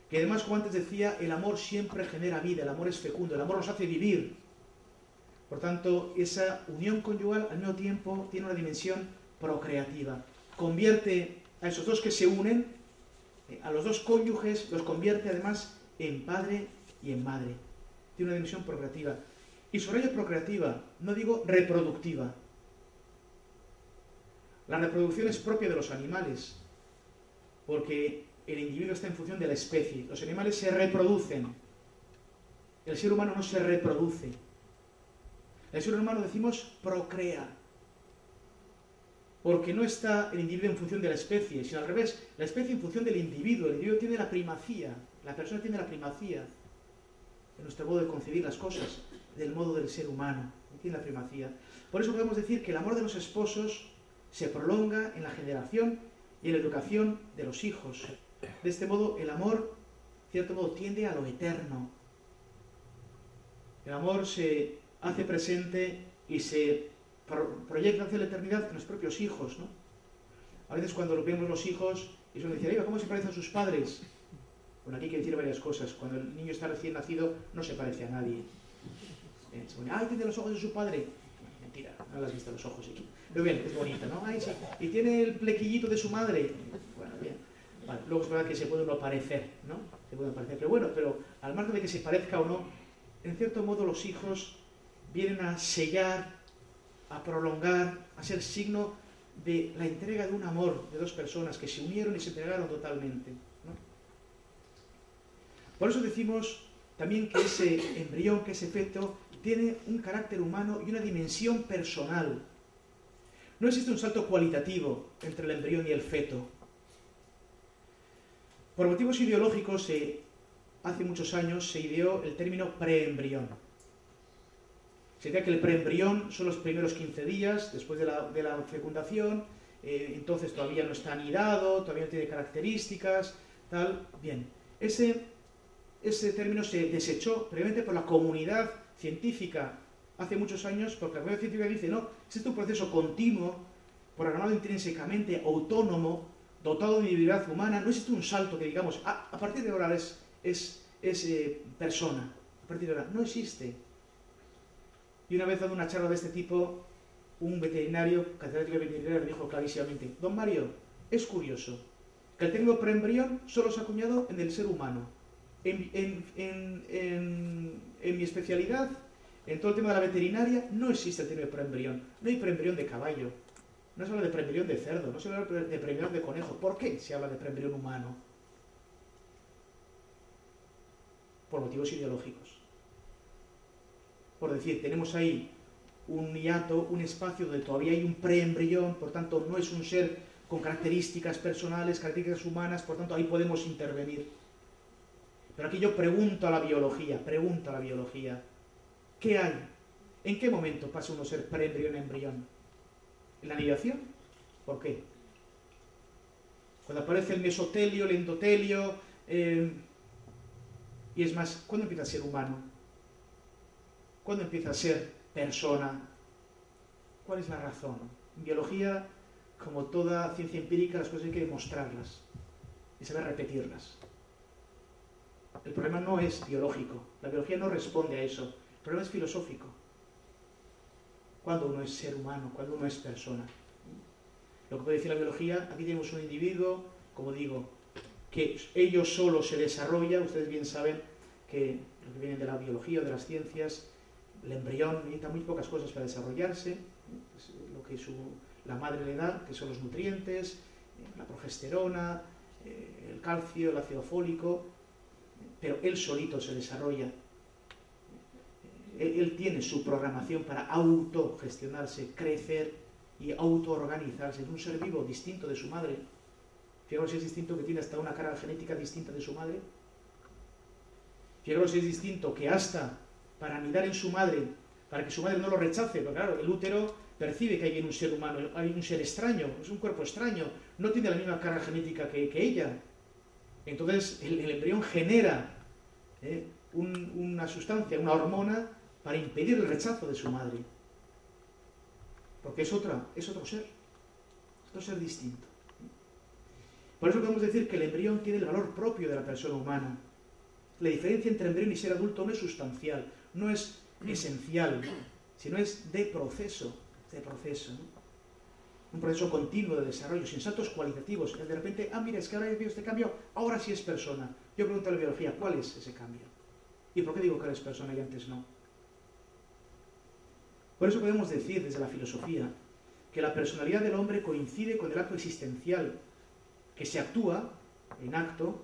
Que además, como antes decía, el amor siempre genera vida, el amor es fecundo, el amor nos hace vivir. Por tanto, esa unión conyugal al mismo tiempo tiene una dimensión procreativa. Convierte a esos 2 que se unen, a los 2 cónyuges, los convierte además en padre y en madre. Tiene una dimensión procreativa. Y sobre ella procreativa, no digo reproductiva. La reproducción es propia de los animales, porque el individuo está en función de la especie. Los animales se reproducen. El ser humano no se reproduce. El ser humano, decimos, procrea. Porque no está el individuo en función de la especie, sino al revés, la especie en función del individuo. El individuo tiene la primacía, la persona tiene la primacía en nuestro modo de concebir las cosas, del modo del ser humano, tiene la primacía. Por eso podemos decir que el amor de los esposos se prolonga en la generación y en la educación de los hijos. De este modo, el amor, de cierto modo, tiende a lo eterno. El amor se hace presente y se proyecta hacia la eternidad en los propios hijos, ¿no? A veces cuando lo vemos los hijos, y suelen decir, ¿cómo se parecen a sus padres? Bueno, aquí hay que decir varias cosas. Cuando el niño está recién nacido, no se parece a nadie. Se pone, tiene los ojos de su padre. Mentira, no le has visto los ojos aquí. Pero bien, es bonito, ¿no? Sí. Y tiene el plequillito de su madre. Bueno, bien. Vale. Luego es verdad que se puede uno parecer, ¿no? Se puede parecer. Pero bueno, al margen de que se parezca o no, en cierto modo los hijos vienen a sellar, a prolongar, a ser signo de la entrega de un amor de 2 personas que se unieron y se entregaron totalmente, ¿no? Por eso decimos también que ese embrión, que ese feto, tiene un carácter humano y una dimensión personal. No existe un salto cualitativo entre el embrión y el feto. Por motivos ideológicos, hace muchos años se ideó el término preembrión. Se decía que el preembrión son los primeros 15 días después de la fecundación, entonces todavía no está anidado, todavía no tiene características, tal. Bien, ese término se desechó previamente por la comunidad científica hace muchos años, porque la comunidad científica dice, no, es un proceso continuo, programado intrínsecamente, autónomo, dotado de individualidad humana, no existe un salto que digamos, a partir de ahora es persona, a partir de ahora, no existe. Y una vez dando una charla de este tipo, un veterinario, catedrático de veterinaria, me dijo clarísimamente, don Mario, es curioso que el término preembrión solo se ha acuñado en el ser humano. En mi especialidad, en todo el tema de la veterinaria, no existe el término de preembrión. No hay preembrión de caballo, no se habla de preembrión de cerdo, no se habla de preembrión de conejo. ¿Por qué se habla de preembrión humano? por motivos ideológicos. Por decir, tenemos ahí un hiato, un espacio donde todavía hay un preembrión, por tanto no es un ser con características personales, características humanas, por tanto ahí podemos intervenir. Pero aquí yo pregunto a la biología, ¿qué hay? ¿En qué momento pasa uno a ser preembrión a embrión? ¿En la anidación? ¿Por qué? Cuando aparece el mesotelio, el endotelio, y es más, ¿cuándo empieza a ser humano? ¿Cuándo empieza a ser persona? ¿Cuál es la razón? En biología, como toda ciencia empírica, las cosas hay que demostrarlas y saber repetirlas. El problema no es biológico, la biología no responde a eso, el problema es filosófico. ¿Cuándo uno es ser humano? ¿Cuándo uno es persona? Lo que puede decir la biología, aquí tenemos un individuo, como digo, que ello solo se desarrolla, ustedes bien saben que lo que viene de la biología o de las ciencias, el embrión necesita muy pocas cosas para desarrollarse, lo que la madre le da, que son los nutrientes, la progesterona, el calcio, el ácido fólico, pero él solito se desarrolla. Él tiene su programación para autogestionarse, crecer y autoorganizarse. Es un ser vivo distinto de su madre. Fijaros si es distinto, que tiene hasta una carga genética distinta de su madre. Fijaros si es distinto que hasta para anidar en su madre, para que su madre no lo rechace, porque claro, el útero percibe que hay en un ser humano, hay un ser extraño, es un cuerpo extraño, no tiene la misma carga genética que ella. Entonces el embrión genera una sustancia, una hormona, para impedir el rechazo de su madre. Porque es otro ser distinto. Por eso podemos decir que el embrión tiene el valor propio de la persona humana. La diferencia entre embrión y ser adulto no es sustancial, no es esencial, sino es de proceso, ¿no? Un proceso continuo de desarrollo, sin saltos cualitativos. De repente, mira, es que ahora he visto este cambio, ahora sí es persona. Yo pregunto a la biología, ¿cuál es ese cambio? ¿Y por qué digo que ahora es persona y antes no? Por eso podemos decir desde la filosofía que la personalidad del hombre coincide con el acto existencial, que se actúa en acto,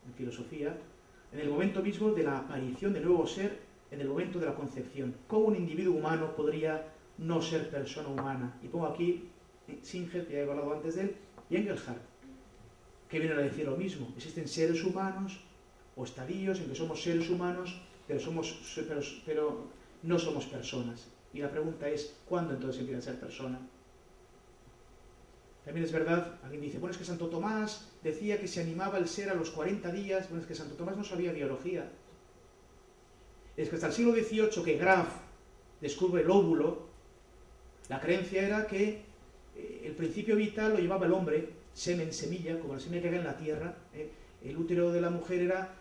en filosofía, en el momento mismo de la aparición del nuevo ser, en el momento de la concepción. ¿Cómo un individuo humano podría no ser persona humana? Y pongo aquí Singer, que ya he hablado antes de él, y Engelhardt, que vienen a decir lo mismo. Existen seres humanos o estadios en que somos seres humanos, pero no somos personas. Y la pregunta es, ¿cuándo entonces empieza a ser persona? También es verdad, alguien dice, bueno, es que Santo Tomás decía que se animaba el ser a los 40 días. Bueno, es que Santo Tomás no sabía biología. Es que hasta el siglo XVIII, que Graf descubre el óvulo, la creencia era que el principio vital lo llevaba el hombre, semen, semilla, como la semilla que cae en la tierra. El útero de la mujer era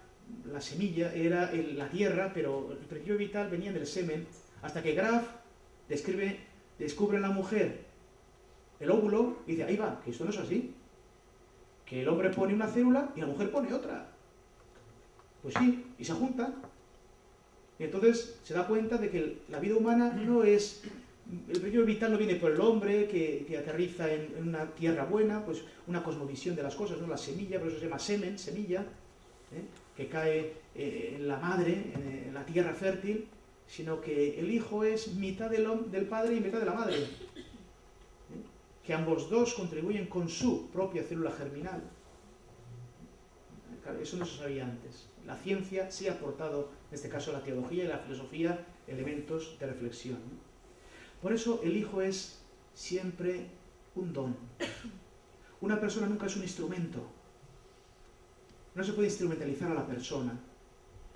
la semilla, era la tierra, pero el principio vital venía del semen, hasta que Graf descubre en la mujer el óvulo y dice, ahí va, que esto no es así, que el hombre pone una célula y la mujer pone otra. Pues sí, y se juntan. Y entonces se da cuenta de que la vida humana no es... El principio vital no viene por el hombre que aterriza en una tierra buena, pues una cosmovisión de las cosas, ¿no? La semilla, por eso se llama semen, semilla, que cae en la madre, en la tierra fértil, sino que el hijo es mitad del padre y mitad de la madre, que ambos dos contribuyen con su propia célula germinal. Eso no se sabía antes. La ciencia sí ha aportado, en este caso la teología y la filosofía, elementos de reflexión. Por eso el hijo es siempre un don. Una persona nunca es un instrumento. No se puede instrumentalizar a la persona.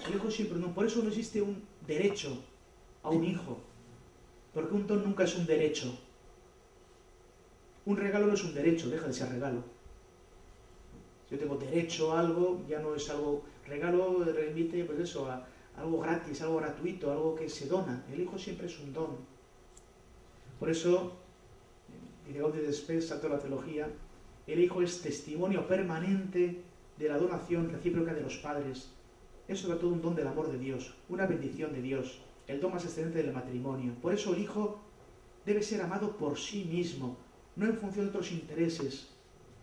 El hijo es siempre un don. Por eso no existe un derecho a un hijo. Porque un don nunca es un derecho. Un regalo no es un derecho, deja de ser regalo. Si yo tengo derecho a algo, ya no es algo... Regalo remite, pues eso, a algo gratis, algo gratuito, algo que se dona. El hijo siempre es un don. Por eso, dice Gaudí Despés, salto de la teología, el hijo es testimonio permanente de la donación recíproca de los padres. Es sobre todo un don del amor de Dios, una bendición de Dios, el don más excelente del matrimonio. Por eso el hijo debe ser amado por sí mismo, no en función de otros intereses.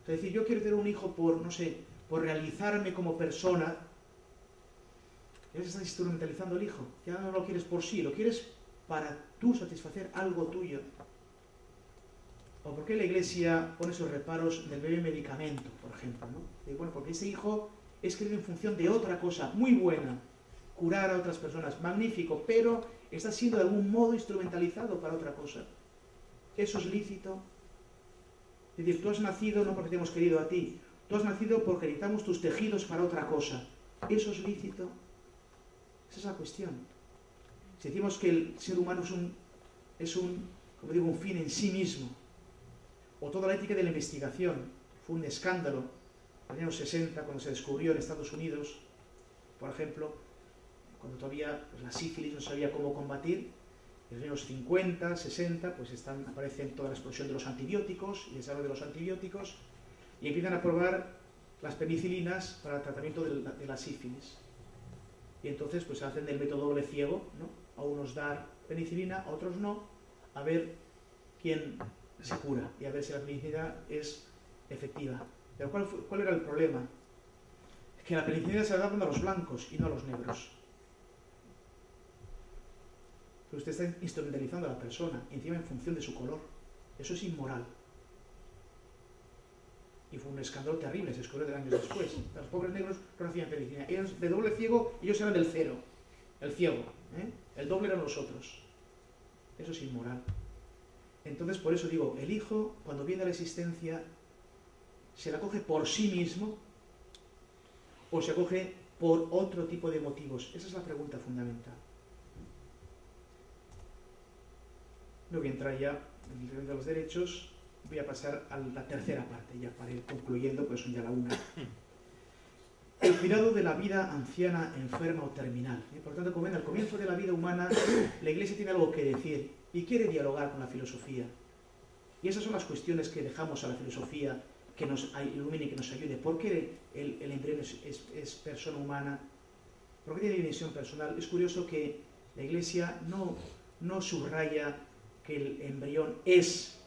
Es decir, yo quiero tener un hijo por, no sé, por realizarme como persona, Ya estás instrumentalizando al hijo. Ya no lo quieres por sí, lo quieres para tú satisfacer algo tuyo. ¿O por qué la Iglesia pone esos reparos del bebé medicamento, por ejemplo, ¿no? Y bueno, porque ese hijo es creado en función de otra cosa muy buena, curar a otras personas, magnífico, pero está siendo de algún modo instrumentalizado para otra cosa. ¿Eso es lícito? Es decir, tú has nacido no porque te hemos querido a ti, tú has nacido porque necesitamos tus tejidos para otra cosa. ¿Eso es lícito? Esa es la cuestión. Si decimos que el ser humano es un fin en sí mismo, o toda la ética de la investigación fue un escándalo en los años 60, cuando se descubrió en Estados Unidos, por ejemplo, cuando todavía la sífilis no sabía cómo combatir, en los años 50, 60, pues aparecen toda la explosión de los antibióticos y el desarrollo de los antibióticos, y empiezan a probar las penicilinas para el tratamiento de la sífilis. Y entonces pues hacen el método doble ciego, ¿no? A unos dar penicilina, a otros no, a ver quién se cura y a ver si la penicilina es efectiva. Pero ¿cuál era el problema? Que la penicilina se la daban a los blancos y no a los negros. Pero usted está instrumentalizando a la persona, encima en función de su color. Eso es inmoral. Y fue un escándalo terrible, se descubrió años después. Los pobres negros no recibían penicilina. Ellos de doble ciego, ellos eran del cero, el ciego. El doble eran los otros. Eso es inmoral. Entonces, por eso digo, el hijo, cuando viene a la existencia, ¿se la coge por sí mismo o se coge por otro tipo de motivos? Esa es la pregunta fundamental. No voy a entrar ya en el terreno de los derechos, voy a pasar a la tercera parte, ya para ir concluyendo, pues son ya la una. El cuidado de la vida anciana, enferma o terminal. Por tanto, como ven, al comienzo de la vida humana, la Iglesia tiene algo que decir y quiere dialogar con la filosofía. Y esas son las cuestiones que dejamos a la filosofía, que nos ilumine y que nos ayude. ¿Por qué el embrión es persona humana? ¿Por qué tiene dimensión personal? Es curioso que la Iglesia no subraya que el embrión es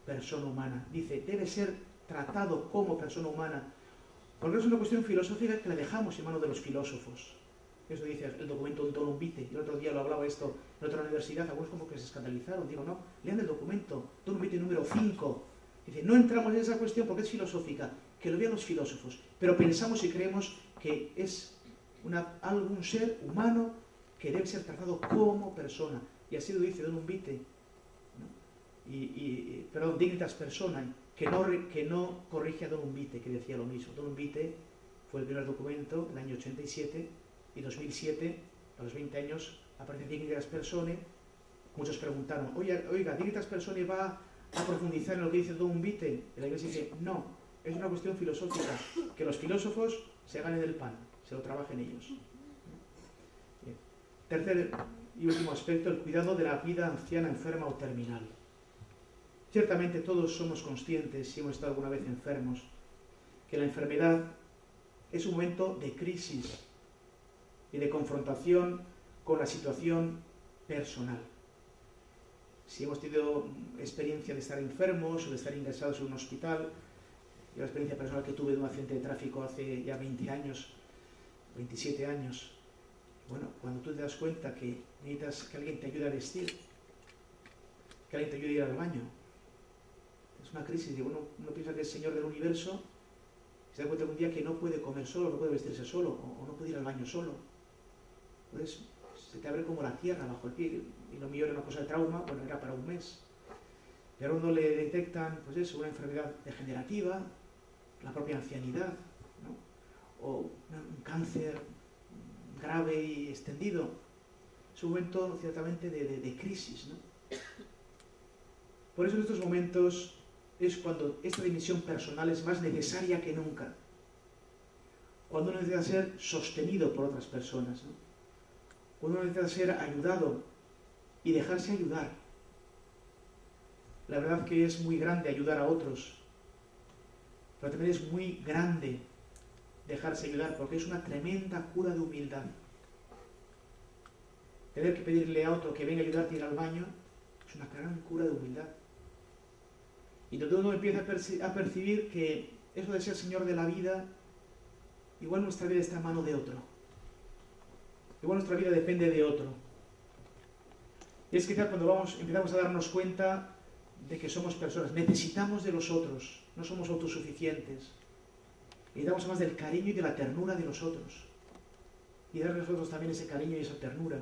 persona humana. Dice, debe ser tratado como persona humana. Porque es una cuestión filosófica que la dejamos en manos de los filósofos. Eso dice el documento Donum Vitae. El otro día lo hablaba esto en otra universidad, algunos como que se escandalizaron. Digo, no, lean el documento Donum Vitae número 5. Dice, no entramos en esa cuestión porque es filosófica, que lo vean los filósofos. Pero pensamos y creemos que es un ser humano que debe ser tratado como persona. Y así lo dice Donum Vitae. ¿No? Perdón, Dignitas Personae, que no corrige a Donum Vitae, que decía lo mismo. Donum Vitae fue el primer documento, el año 87, y 2007, a los 20 años, aparece Dignitas Personae. Muchos preguntaron, oiga, Dignitas Personae va a profundizar en lo que dice Donum Vitae. Y la Iglesia dice, no, es una cuestión filosófica, que los filósofos se ganen el pan, se lo trabajen ellos. Bien. Tercer y último aspecto, el cuidado de la vida anciana, enferma o terminal. Ciertamente todos somos conscientes, si hemos estado alguna vez enfermos, que la enfermedad es un momento de crisis y de confrontación con la situación personal. Si hemos tenido experiencia de estar enfermos o de estar ingresados en un hospital, yo la experiencia personal que tuve de un accidente de tráfico hace ya 20 años, 27 años, bueno, cuando tú te das cuenta que necesitas que alguien te ayude a vestir, que alguien te ayude a ir al baño, es una crisis. Uno piensa que es Señor del universo, se da cuenta un día que no puede comer solo, no puede vestirse solo, o no puede ir al baño solo. Entonces se te abre como la tierra bajo el pie, y lo mío era una cosa de trauma, bueno, era para un mes. Pero a uno le detectan, pues eso, una enfermedad degenerativa, la propia ancianidad, ¿no? O un cáncer grave y extendido. Es un momento ciertamente de crisis, ¿no? Por eso en estos momentos es cuando esta dimensión personal es más necesaria que nunca. Cuando uno necesita ser sostenido por otras personas, ¿no? Cuando uno necesita ser ayudado y dejarse ayudar. La verdad que es muy grande ayudar a otros, pero también es muy grande dejarse ayudar, porque es una tremenda cura de humildad. Tener que pedirle a otro que venga a ayudarte a ir al baño es una gran cura de humildad. Y entonces uno empieza a percibir que eso de ser Señor de la vida, igual nuestra vida está en mano de otro. igual nuestra vida depende de otro. Y es quizá cuando empezamos a darnos cuenta de que somos personas, necesitamos de los otros, no somos autosuficientes. Necesitamos más del cariño y de la ternura de los otros. Y dar a nosotros también ese cariño y esa ternura.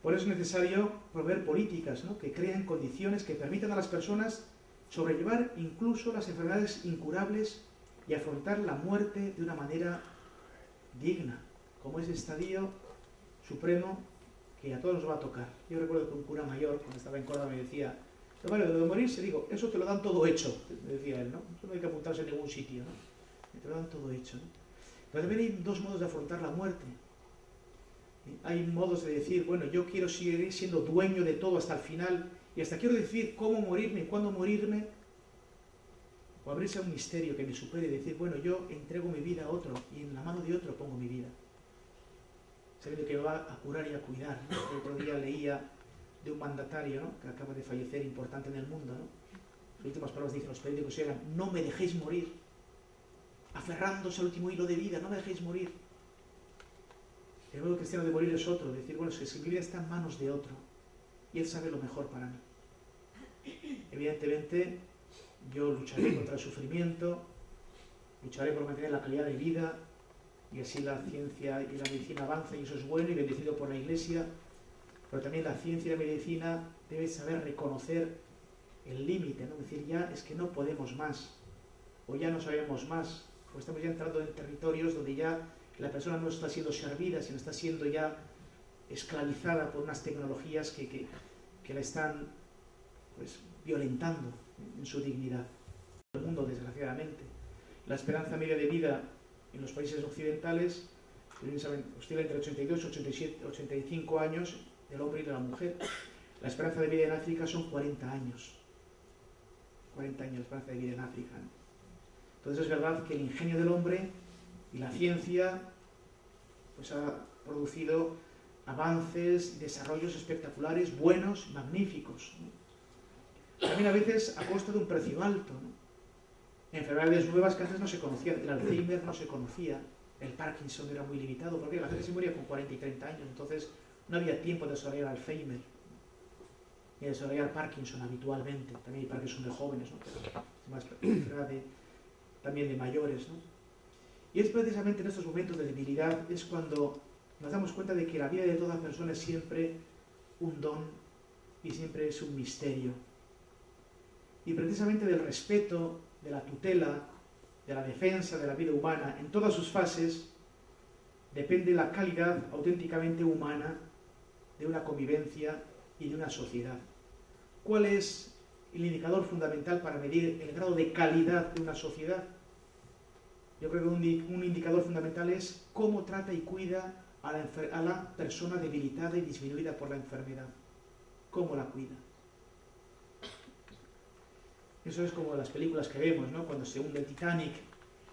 Por eso es necesario proveer políticas, ¿no?, que creen condiciones que permitan a las personas sobrellevar incluso las enfermedades incurables y afrontar la muerte de una manera digna, como ese estadio supremo que a todos nos va a tocar. Yo recuerdo que un cura mayor, cuando estaba en Córdoba, me decía: pero vale, lo de morirse, digo, eso te lo dan todo hecho, me decía él, ¿no? Eso no hay que apuntarse en ningún sitio, ¿no? Te lo dan todo hecho, ¿no? Pero también hay dos modos de afrontar la muerte. Hay modos de decir, bueno, yo quiero seguir siendo dueño de todo hasta el final, y hasta quiero decir cómo morirme y cuándo morirme, o abrirse a un misterio que me supere y decir, bueno, yo entrego mi vida a otro, y en la mano de otro pongo mi vida, sabiendo que me va a curar y a cuidar, ¿no? El otro día leía de un mandatario, ¿no?, que acaba de fallecer, importante en el mundo, ¿no? Las últimas palabras dicen los periódicos eran: no me dejéis morir, aferrándose al último hilo de vida, no me dejéis morir. El modo cristiano de morir es otro, de decir, bueno, es que mi vida está en manos de otro, y él sabe lo mejor para mí. Evidentemente, yo lucharé contra el sufrimiento, lucharé por mantener la calidad de vida, y así la ciencia y la medicina avanzan, y eso es bueno y bendecido por la Iglesia. Pero también la ciencia y la medicina deben saber reconocer el límite, ¿no? Decir, ya es que no podemos más, o ya no sabemos más, o estamos ya entrando en territorios donde ya la persona no está siendo servida, sino está siendo ya esclavizada por unas tecnologías que la están, pues, violentando en su dignidad. El mundo, desgraciadamente. La esperanza media de vida en los países occidentales oscila entre 82, 87, 85 años del hombre y de la mujer. La esperanza de vida en África son 40 años. 40 años de esperanza de vida en África, ¿no? Entonces es verdad que el ingenio del hombre y la ciencia, pues, ha producido avances y desarrollos espectaculares, buenos, magníficos, ¿no? También a veces a costa de un precio alto, ¿no? Enfermedades nuevas que antes no se conocían, el Alzheimer no se conocía, el Parkinson era muy limitado, porque la gente se moría con 40 y 30 años, entonces no había tiempo de desarrollar Alzheimer, ni de desarrollar Parkinson habitualmente. También hay Parkinson de jóvenes, ¿no?, pero es más enfermedad también de mayores, ¿no? Y es precisamente en estos momentos de debilidad es cuando nos damos cuenta de que la vida de toda persona es siempre un don y siempre es un misterio. Y precisamente del respeto, de la tutela, de la defensa de la vida humana en todas sus fases, depende la calidad auténticamente humana de una convivencia y de una sociedad. ¿Cuál es el indicador fundamental para medir el grado de calidad de una sociedad? Yo creo que un indicador fundamental es cómo trata y cuida a la persona debilitada y disminuida por la enfermedad. ¿Cómo la cuida? Eso es como las películas que vemos, ¿no?, cuando se hunde el Titanic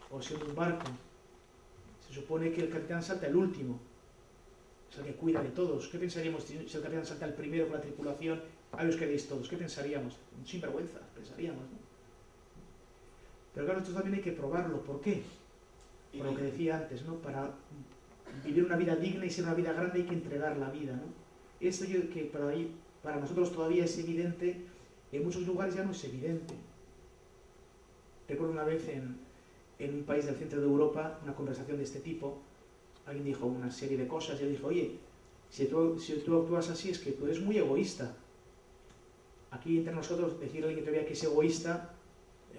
o se hunde un barco. Se supone que el capitán salta el último, es el que cuida de todos. ¿Qué pensaríamos si el capitán salta el primero con la tripulación? Ahí os quedéis todos. ¿Qué pensaríamos? Sin vergüenza, pensaríamos, ¿no? Pero claro, esto también hay que probarlo. ¿Por qué? Por lo que decía antes, ¿no? Para vivir una vida digna y ser una vida grande hay que entregar la vida, ¿no? Esto que para nosotros todavía es evidente, en muchos lugares ya no es evidente. Recuerdo una vez en un país del centro de Europa, una conversación de este tipo, alguien dijo una serie de cosas y él dijo, oye, si tú actúas así es que tú eres muy egoísta. Aquí entre nosotros decirle a alguien que todavía que es egoísta,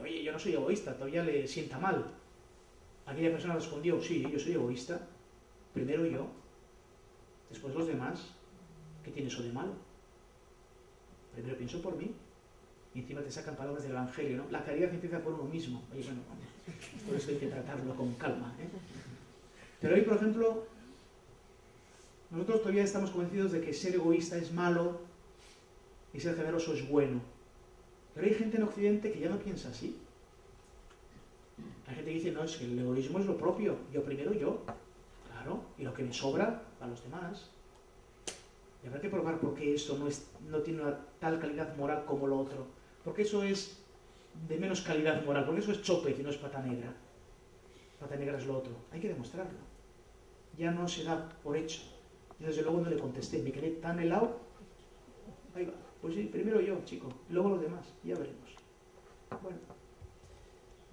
oye, yo no soy egoísta, todavía le sienta mal. Aquella persona respondió, sí, yo soy egoísta, primero yo, después los demás. ¿Qué tiene eso de malo? Primero pienso por mí, y encima te sacan palabras del Evangelio, ¿no? La caridad empieza por uno mismo. Oye, bueno, por eso hay que tratarlo con calma, ¿eh? Pero hoy, por ejemplo, nosotros todavía estamos convencidos de que ser egoísta es malo y ser generoso es bueno. Pero hay gente en Occidente que ya no piensa así. Hay gente que dice, no, es que el egoísmo es lo propio, yo primero yo, claro, y lo que me sobra a los demás. Y habrá que probar por qué eso no tiene una tal calidad moral como lo otro. Porque eso es de menos calidad moral, porque eso es Chópez y no es pata negra. Pata negra es lo otro. Hay que demostrarlo. ya no se da por hecho. Yo desde luego no le contesté, me quedé tan helado. Ahí va, pues sí, primero yo, chico, luego los demás, ya veremos. Bueno,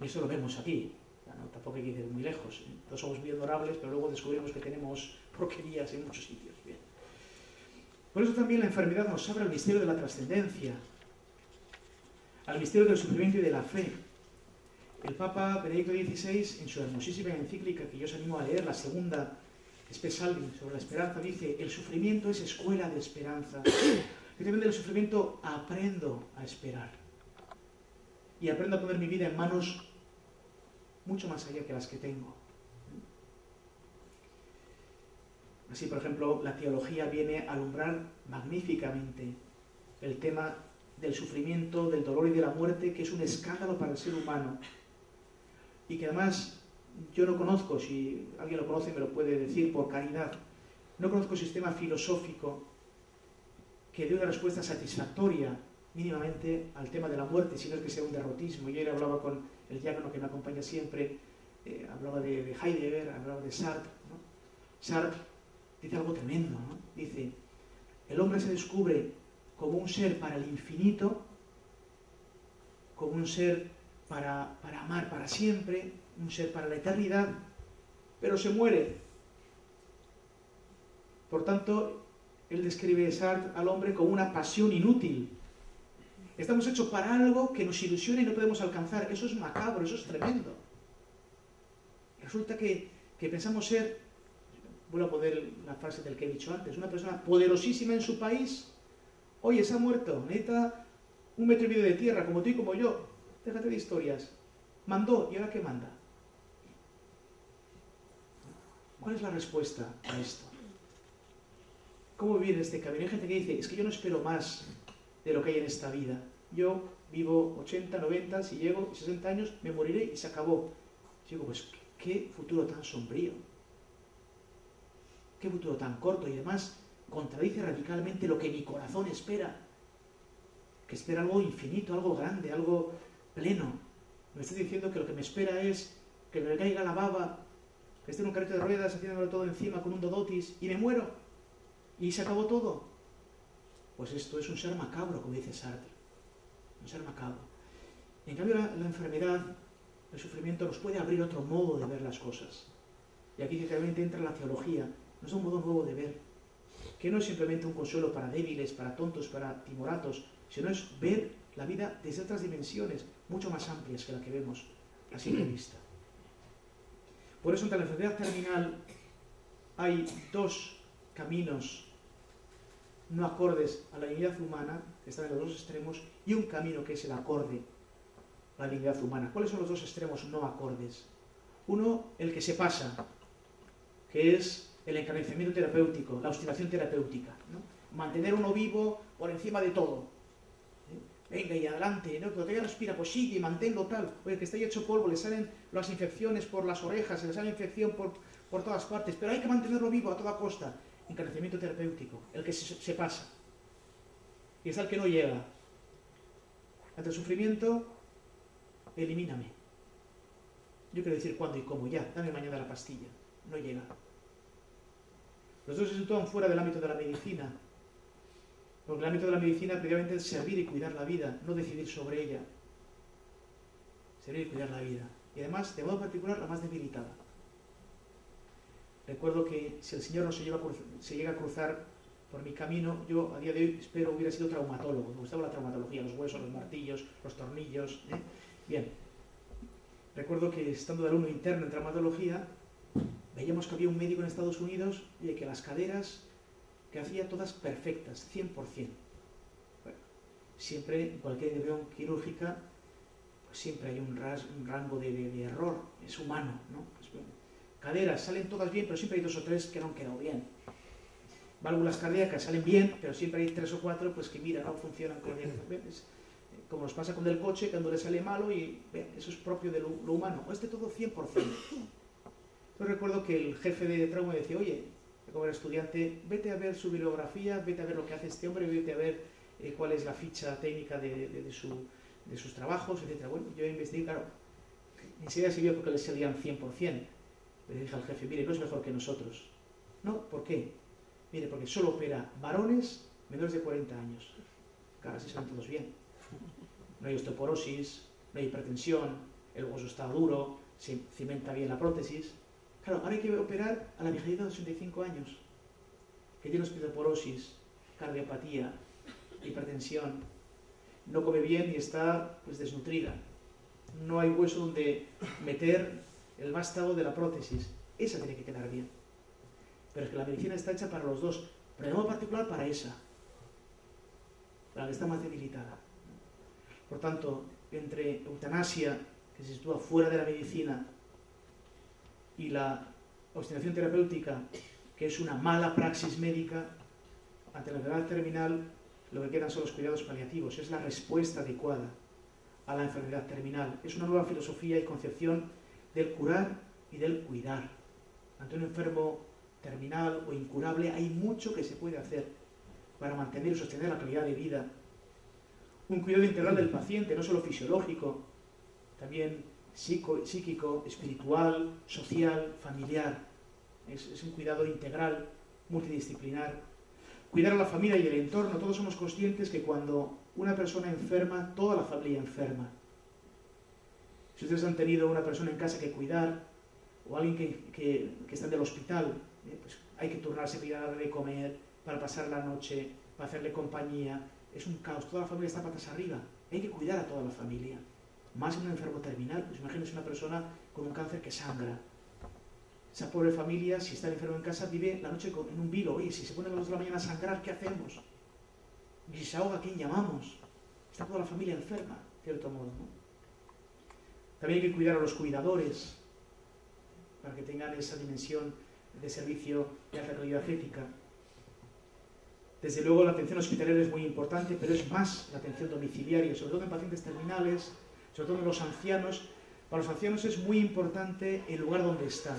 y eso lo vemos aquí, no, tampoco hay que ir muy lejos, ¿eh? Todos somos muy adorables, pero luego descubrimos que tenemos porquerías en muchos sitios. Bien. Por eso también la enfermedad nos abre al misterio de la trascendencia, al misterio del sufrimiento y de la fe. El Papa Benedicto XVI, en su hermosísima encíclica, que yo os animo a leer, la segunda Spe Salvi, sobre la esperanza, dice: el sufrimiento es escuela de esperanza. Yo también del sufrimiento aprendo a esperar. Y aprendo a poner mi vida en manos mucho más allá que las que tengo. Así, por ejemplo, la teología viene a alumbrar magníficamente el tema del sufrimiento, del dolor y de la muerte, que es un escándalo para el ser humano. Y que además yo no conozco, si alguien lo conoce me lo puede decir por caridad, no conozco sistema filosófico que dé una respuesta satisfactoria mínimamente al tema de la muerte, si no es que sea un derrotismo. Yo ayer hablaba con el diácono que me acompaña siempre, hablaba de Heidegger, hablaba de Sartre, ¿no? Sartre dice algo tremendo, ¿no? Dice: el hombre se descubre como un ser para el infinito, como un ser para amar para siempre, un ser para la eternidad, pero se muere. Por tanto, él describe Sartre al hombre como una pasión inútil. Estamos hechos para algo que nos ilusiona y no podemos alcanzar. Eso es macabro, eso es tremendo. Resulta que pensamos ser, vuelvo a poner la frase del que he dicho antes, una persona poderosísima en su país. Oye, se ha muerto, necesita 1,5 metros de tierra, como tú y como yo. Déjate de historias. Mandó, ¿y ahora qué manda? ¿Cuál es la respuesta a esto? ¿Cómo vivir en este camino? Hay gente que dice: es que yo no espero más de lo que hay en esta vida. Yo vivo 80, 90, si llego 60 años me moriré y se acabó. Digo, pues qué futuro tan sombrío. Qué futuro tan corto, y además contradice radicalmente lo que mi corazón espera. Que espera algo infinito, algo grande, algo pleno. Me está diciendo que lo que me espera es que me caiga la baba, que esté en un carrito de ruedas haciéndolo todo encima con un dodotis y me muero. Y se acabó todo. Pues esto es un ser macabro, como dice Sartre. Un ser macabro. En cambio, la enfermedad, el sufrimiento, nos puede abrir otro modo de ver las cosas. Y aquí realmente entra la teología. Nos da un modo nuevo de ver. Que no es simplemente un consuelo para débiles, para tontos, para timoratos, sino es ver la vida desde otras dimensiones, mucho más amplias que la que vemos a simple vista. Por eso, ante la enfermedad terminal, hay dos caminos no acordes a la dignidad humana, que están en los dos extremos, y un camino que es el acorde a la dignidad humana. ¿Cuáles son los dos extremos no acordes? Uno, el que se pasa, que es el encarnizamiento terapéutico, la obstinación terapéutica, ¿no? Mantener uno vivo por encima de todo. Venga y adelante, ¿no? Pero todavía respira, pues sigue, manténlo tal. Oye, que está hecho polvo, le salen las infecciones por las orejas, se le sale infección por todas partes, pero hay que mantenerlo vivo a toda costa. Encarnecimiento terapéutico, el que se pasa. Y es el que no llega. Ante el sufrimiento, elimíname. Yo quiero decir cuándo y cómo, ya, dame mañana la pastilla. No llega. Los dos se sitúan fuera del ámbito de la medicina. Porque el ámbito de la medicina previamente es servir y cuidar la vida, no decidir sobre ella. Servir y cuidar la vida. Y además, de modo particular, la más debilitada. Recuerdo que si el Señor no se llega a cruzar por mi camino, yo a día de hoy espero hubiera sido traumatólogo. Me gustaba la traumatología, los huesos, los martillos, los tornillos. Bien, recuerdo que estando de alumno interno en traumatología, veíamos que había un médico en Estados Unidos y que las caderas que hacía todas perfectas, 100%. Bueno, siempre en cualquier intervención quirúrgica, pues siempre hay un rango de error, es humano, ¿no? Pues, bueno, caderas salen todas bien, pero siempre hay 2 o 3 que no han quedado bien. Válvulas cardíacas salen bien, pero siempre hay 3 o 4 pues, que mira, no funcionan correctamente. Como nos pasa con el coche, cuando le sale malo, y eso es propio de lo humano. Este todo 100%. Yo recuerdo que el jefe de trauma me decía: oye, como era estudiante, vete a ver su bibliografía, vete a ver lo que hace este hombre, vete a ver cuál es la ficha técnica de sus trabajos, etc. Bueno, yo investigué, claro, enseguida se vio porque le salían 100%. Le dije al jefe, mire, no es mejor que nosotros. No, ¿por qué? Mire, porque solo opera varones menores de 40 años. Claro, así salen todos bien. No hay osteoporosis, no hay hipertensión, el hueso está duro, se cimenta bien la prótesis. Claro, ahora hay que operar a la viejita de 85 años, que tiene osteoporosis, cardiopatía, hipertensión, no come bien y está pues desnutrida. No hay hueso donde meter el vástago de la prótesis. Esa tiene que quedar bien. Pero es que la medicina está hecha para los dos, pero de modo particular para esa, para la que está más debilitada. Por tanto, entre eutanasia, que se sitúa fuera de la medicina, y la obstinación terapéutica, que es una mala praxis médica, ante la enfermedad terminal, lo que quedan son los cuidados paliativos. Es la respuesta adecuada a la enfermedad terminal. Es una nueva filosofía y concepción del curar y del cuidar. Ante un enfermo terminal o incurable hay mucho que se puede hacer para mantener y sostener la calidad de vida. Un cuidado integral del paciente, no solo fisiológico, también psíquico, espiritual, social, familiar. Es un cuidado integral, multidisciplinar. Cuidar a la familia y el entorno. Todos somos conscientes que cuando una persona enferma, toda la familia enferma. Si ustedes han tenido una persona en casa que cuidar, o alguien que está en el hospital, pues hay que turnarse para darle de comer, para pasar la noche, para hacerle compañía. Es un caos, toda la familia está patas arriba. Hay que cuidar a toda la familia. Más en un enfermo terminal, pues imagínense una persona con un cáncer que sangra. Esa pobre familia, si está enfermo en casa, vive la noche en un vilo. Oye, si se pone a las 2 de la mañana a sangrar, ¿qué hacemos? Y si se ahoga, ¿a quién llamamos? Está toda la familia enferma, de cierto modo, ¿no? También hay que cuidar a los cuidadores, para que tengan esa dimensión de servicio de alta calidad ética. Desde luego la atención hospitalaria es muy importante, pero es más la atención domiciliaria, sobre todo en pacientes terminales, sobre todo en los ancianos. Para los ancianos es muy importante el lugar donde están.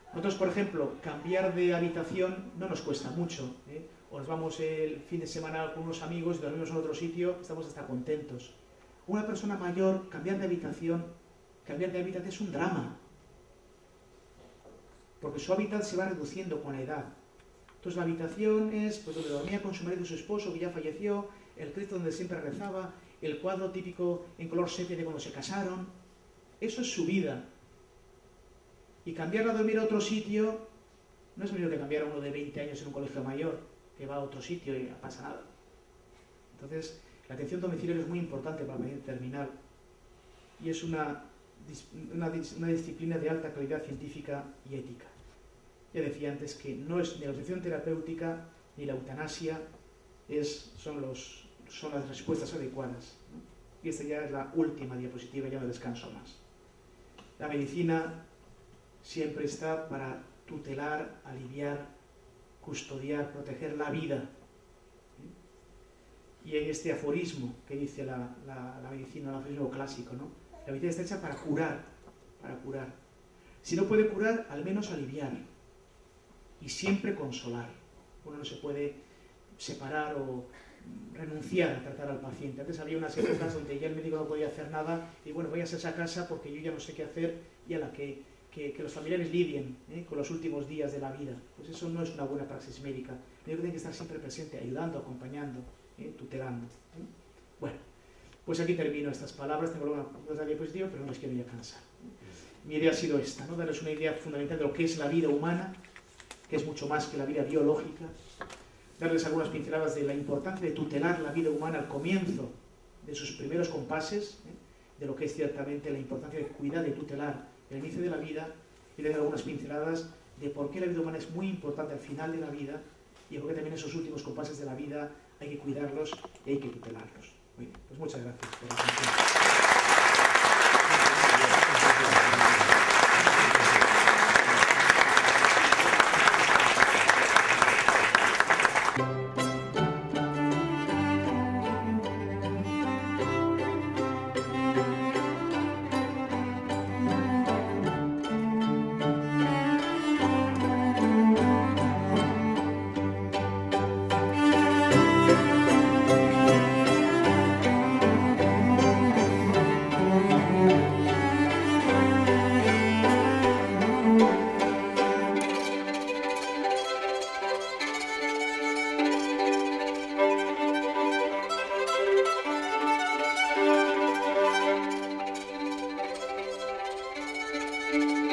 Nosotros, por ejemplo, cambiar de habitación no nos cuesta mucho. O nos vamos el fin de semana con unos amigos y dormimos en otro sitio, estamos hasta contentos. Una persona mayor, cambiar de hábitat es un drama. Porque su hábitat se va reduciendo con la edad. Entonces la habitación es pues, donde dormía con su marido y su esposo, que ya falleció, el Cristo donde siempre rezaba, el cuadro típico en color sepia de cuando se casaron. Eso es su vida. Y cambiarla a dormir a otro sitio no es lo mismo que cambiar a uno de 20 años en un colegio mayor, que va a otro sitio y no pasa nada. Entonces, la atención domiciliaria es muy importante para el paciente terminal. Y es una disciplina de alta calidad científica y ética. Ya decía antes que no es ni la atención terapéutica ni la eutanasia son las respuestas adecuadas, ¿no? Y esta ya es la última diapositiva, ya no descanso más. La medicina siempre está para tutelar, aliviar, custodiar, proteger la vida. Y en este aforismo que dice la medicina, el aforismo clásico, ¿no? La medicina está hecha para curar, para curar. Si no puede curar, al menos aliviar. Y siempre consolar. Uno no se puede separar o renunciar a tratar al paciente. Antes había unas épocas donde ya el médico no podía hacer nada y bueno, voy a esa casa porque yo ya no sé qué hacer y a la que los familiares lidien con los últimos días de la vida. Pues eso no es una buena praxis médica. El médico tiene que estar siempre presente, ayudando, acompañando, tutelando. Bueno, pues aquí termino estas palabras. Tengo otra diapositiva, pero no les quiero ya cansar. Mi idea ha sido esta, ¿no? Darles una idea fundamental de lo que es la vida humana, que es mucho más que la vida biológica. Darles algunas pinceladas de la importancia de tutelar la vida humana al comienzo de sus primeros compases, de lo que es ciertamente la importancia de cuidar y tutelar el inicio de la vida, y dar algunas pinceladas de por qué la vida humana es muy importante al final de la vida y por qué también esos últimos compases de la vida hay que cuidarlos y hay que tutelarlos. Muy bien, pues muchas gracias por la atención. Gracias.